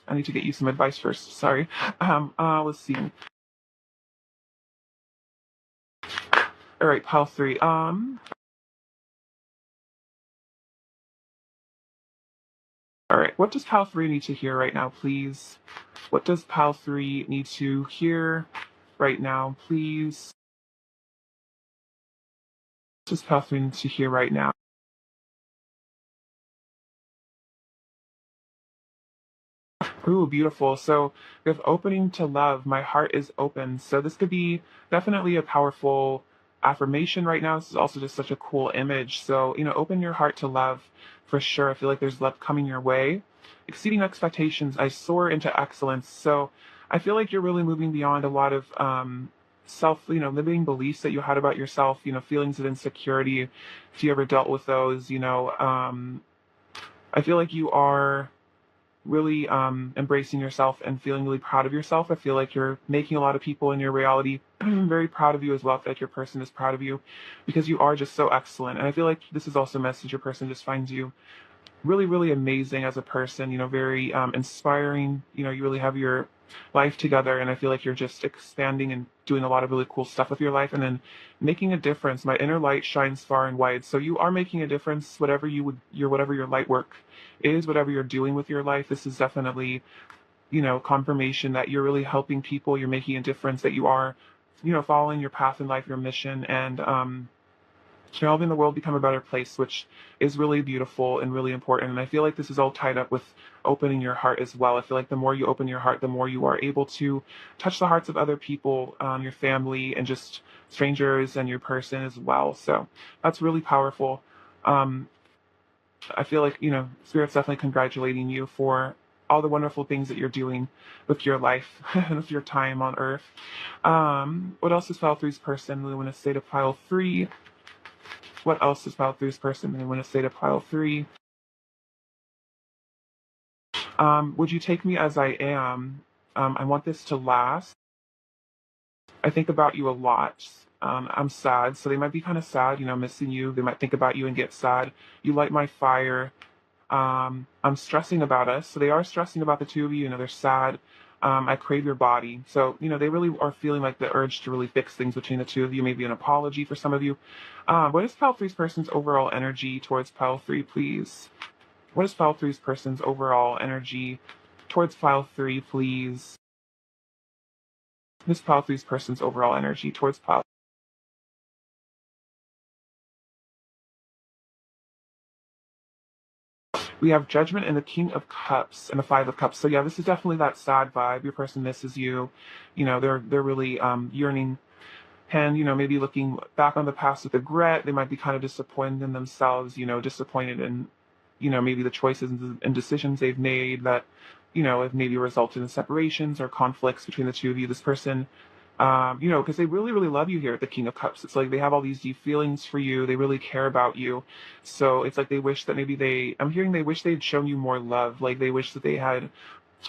I need to get you some advice first. Sorry. Let's see. All right, pile three. All right, what does pile three need to hear right now, please? What does pile three need to hear right now, please? What does pile three need to hear right now? Ooh, beautiful. So we have opening to love. My heart is open. So this could be definitely a powerful affirmation right now. This is also just such a cool image. So, open your heart to love for sure. I feel like there's love coming your way. Exceeding expectations, I soar into excellence. So I feel like you're really moving beyond a lot of limiting beliefs that you had about yourself, feelings of insecurity. If you ever dealt with those, I feel like you are really embracing yourself and feeling really proud of yourself. I feel like you're making a lot of people in your reality very proud of you as well. I feel like your person is proud of you because you are just so excellent. And I feel like this is also a message your person just finds you really, really amazing as a person, very inspiring. You really have your life together, and I feel like you're just expanding and doing a lot of really cool stuff with your life and then making a difference. My inner light shines far and wide. So you are making a difference, whatever your light work is, whatever you're doing with your life. This is definitely, confirmation that you're really helping people, you're making a difference, that you are, following your path in life, your mission, and helping the world become a better place, which is really beautiful and really important. And I feel like this is all tied up with opening your heart as well. I feel like the more you open your heart, the more you are able to touch the hearts of other people, your family, and just strangers and your person as well. So that's really powerful. Um, I feel like, Spirit's definitely congratulating you for all the wonderful things that you're doing with your life and with your time on Earth. What else is Pile Three's person? We want to say to Pile Three. What else is Pile Three's person? They want to say to Pile Three. Would you take me as I am? I want this to last. I think about you a lot. I'm sad, so they might be kind of sad, missing you. They might think about you and get sad. You light my fire. I'm stressing about us. So they are stressing about the two of you. They're sad. I crave your body. So, they really are feeling like the urge to really fix things between the two of you, maybe an apology for some of you. What is Pile Three's person's overall energy towards Pile Three, please? What is Pile Three's person's overall energy towards Pile Three, please? This Pile Three's person's overall energy towards Pile. We have Judgment and the King of Cups and the Five of Cups. So yeah, this is definitely that sad vibe. Your person misses you. They're really yearning, and maybe looking back on the past with regret. They might be kind of disappointed in themselves. Disappointed in maybe the choices and decisions they've made that have maybe resulted in separations or conflicts between the two of you. This person, because they really, really love you here at the King of Cups. It's like they have all these deep feelings for you. They really care about you. So it's like they wish that I'm hearing they wish they'd shown you more love. Like they wish that they had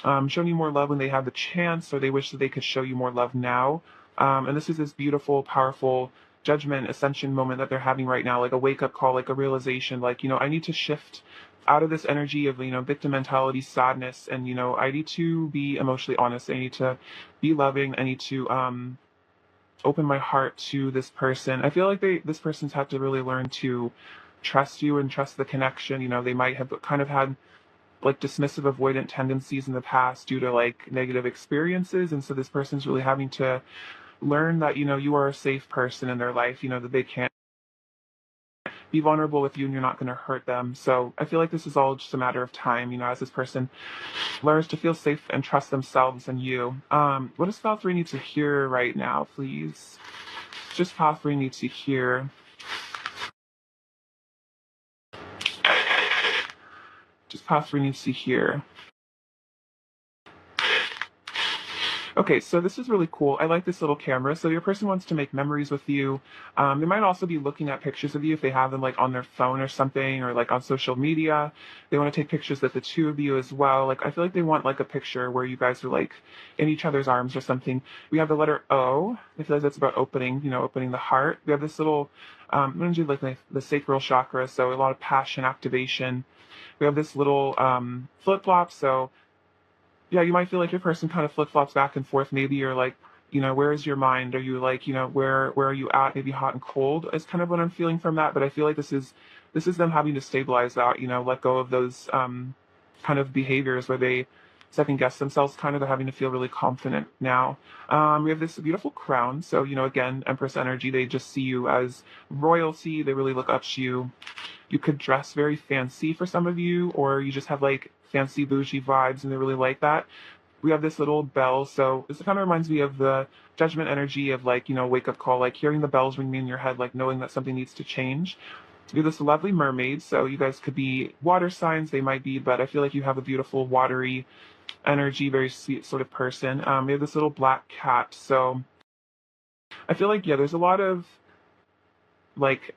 shown you more love when they had the chance, or they wish that they could show you more love now. And this is this beautiful, powerful judgment ascension moment that they're having right now, like a wake up call, like a realization, like, I need to shift out of this energy of, victim mentality, sadness, and, I need to be emotionally honest. I need to be loving. I need to open my heart to this person. I feel like this person's had to really learn to trust you and trust the connection. They might have kind of had like dismissive avoidant tendencies in the past due to like negative experiences, and so this person's really having to learn that you are a safe person in their life, that they can't be vulnerable with you and you're not going to hurt them. So I feel like this is all just a matter of time, as this person learns to feel safe and trust themselves and you. What does Pile Three need to hear right now, please? Just Pile Three needs to hear. Just Pile Three needs to hear. Okay, so this is really cool. I like this little camera. So your person wants to make memories with you. They might also be looking at pictures of you if they have them like on their phone or something, or like on social media. They want to take pictures of the two of you as well. Like I feel like they want like a picture where you guys are like in each other's arms or something. We have the letter O. I feel like that's about opening, opening the heart. We have this little, I'm going to do like the sacral chakra, so a lot of passion activation. We have this little flip-flop, so yeah, you might feel like your person kind of flip-flops back and forth. Maybe you're like, where is your mind? Are you like, where are you at? Maybe hot and cold is kind of what I'm feeling from that. But I feel like this is them having to stabilize that, let go of those kind of behaviors where they second guess themselves. Kind of they're having to feel really confident now. We have this beautiful crown. So, again, Empress energy, they just see you as royalty. They really look up to you. You could dress very fancy for some of you, or you just have like fancy bougie vibes and they really like that. We have this little bell, so this kind of reminds me of the judgment energy of like, wake up call, like hearing the bells ringing in your head, like knowing that something needs to change. We have this lovely mermaid, so you guys could be water signs, they might be, but I feel like you have a beautiful watery energy, very sweet sort of person. We have this little black cat, so I feel like, yeah, there's a lot of like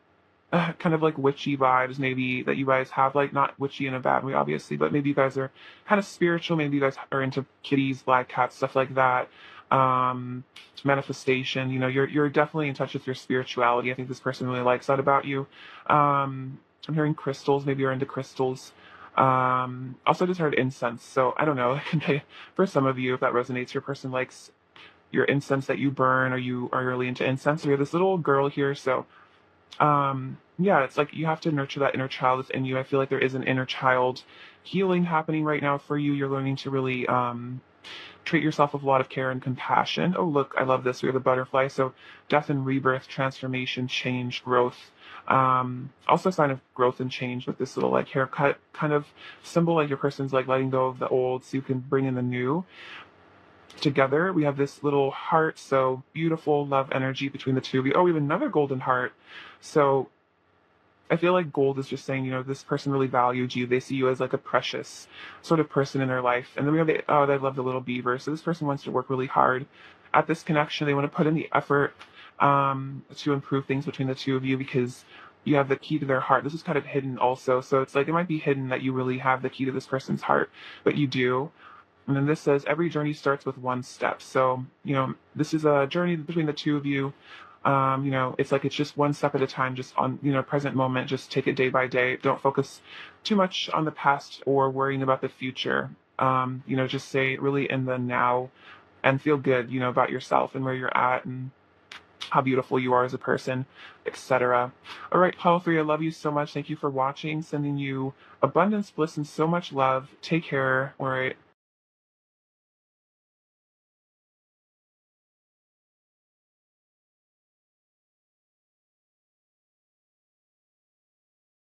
kind of like witchy vibes maybe that you guys have, like not witchy in a bad way obviously, but maybe you guys are kind of spiritual, maybe you guys are into kitties, black cats, stuff like that. Manifestation, you're definitely in touch with your spirituality. I think this person really likes that about you. I'm hearing crystals, maybe you're into crystals. Also just heard incense. So I don't know. For some of you, if that resonates, your person likes your incense that you burn, or you are really into incense. So you're this little girl here. So yeah, it's like you have to nurture that inner child within you. I feel like there is an inner child healing happening right now for you. You're learning to really treat yourself with a lot of care and compassion. Oh, look, I love this. We have the butterfly. So death and rebirth, transformation, change, growth. Also a sign of growth and change with this little like haircut kind of symbol, like your person's like letting go of the old so you can bring in the new together. We have this little heart, so beautiful love energy between the two of you. Oh, we have another golden heart. So I feel like gold is just saying, this person really valued you. They see you as like a precious sort of person in their life. And then we have they love the little beaver. So this person wants to work really hard at this connection. They want to put in the effort to improve things between the two of you, because you have the key to their heart. This is kind of hidden also. So it's like it might be hidden that you really have the key to this person's heart, but you do. And then this says every journey starts with one step. So, this is a journey between the two of you. It's like it's just one step at a time, just on, present moment. Just take it day by day. Don't focus too much on the past or worrying about the future. Just stay really in the now and feel good, about yourself and where you're at and how beautiful you are as a person, etc. All right, Pile 3, I love you so much. Thank you for watching. Sending you abundance, bliss, and so much love. Take care. All right.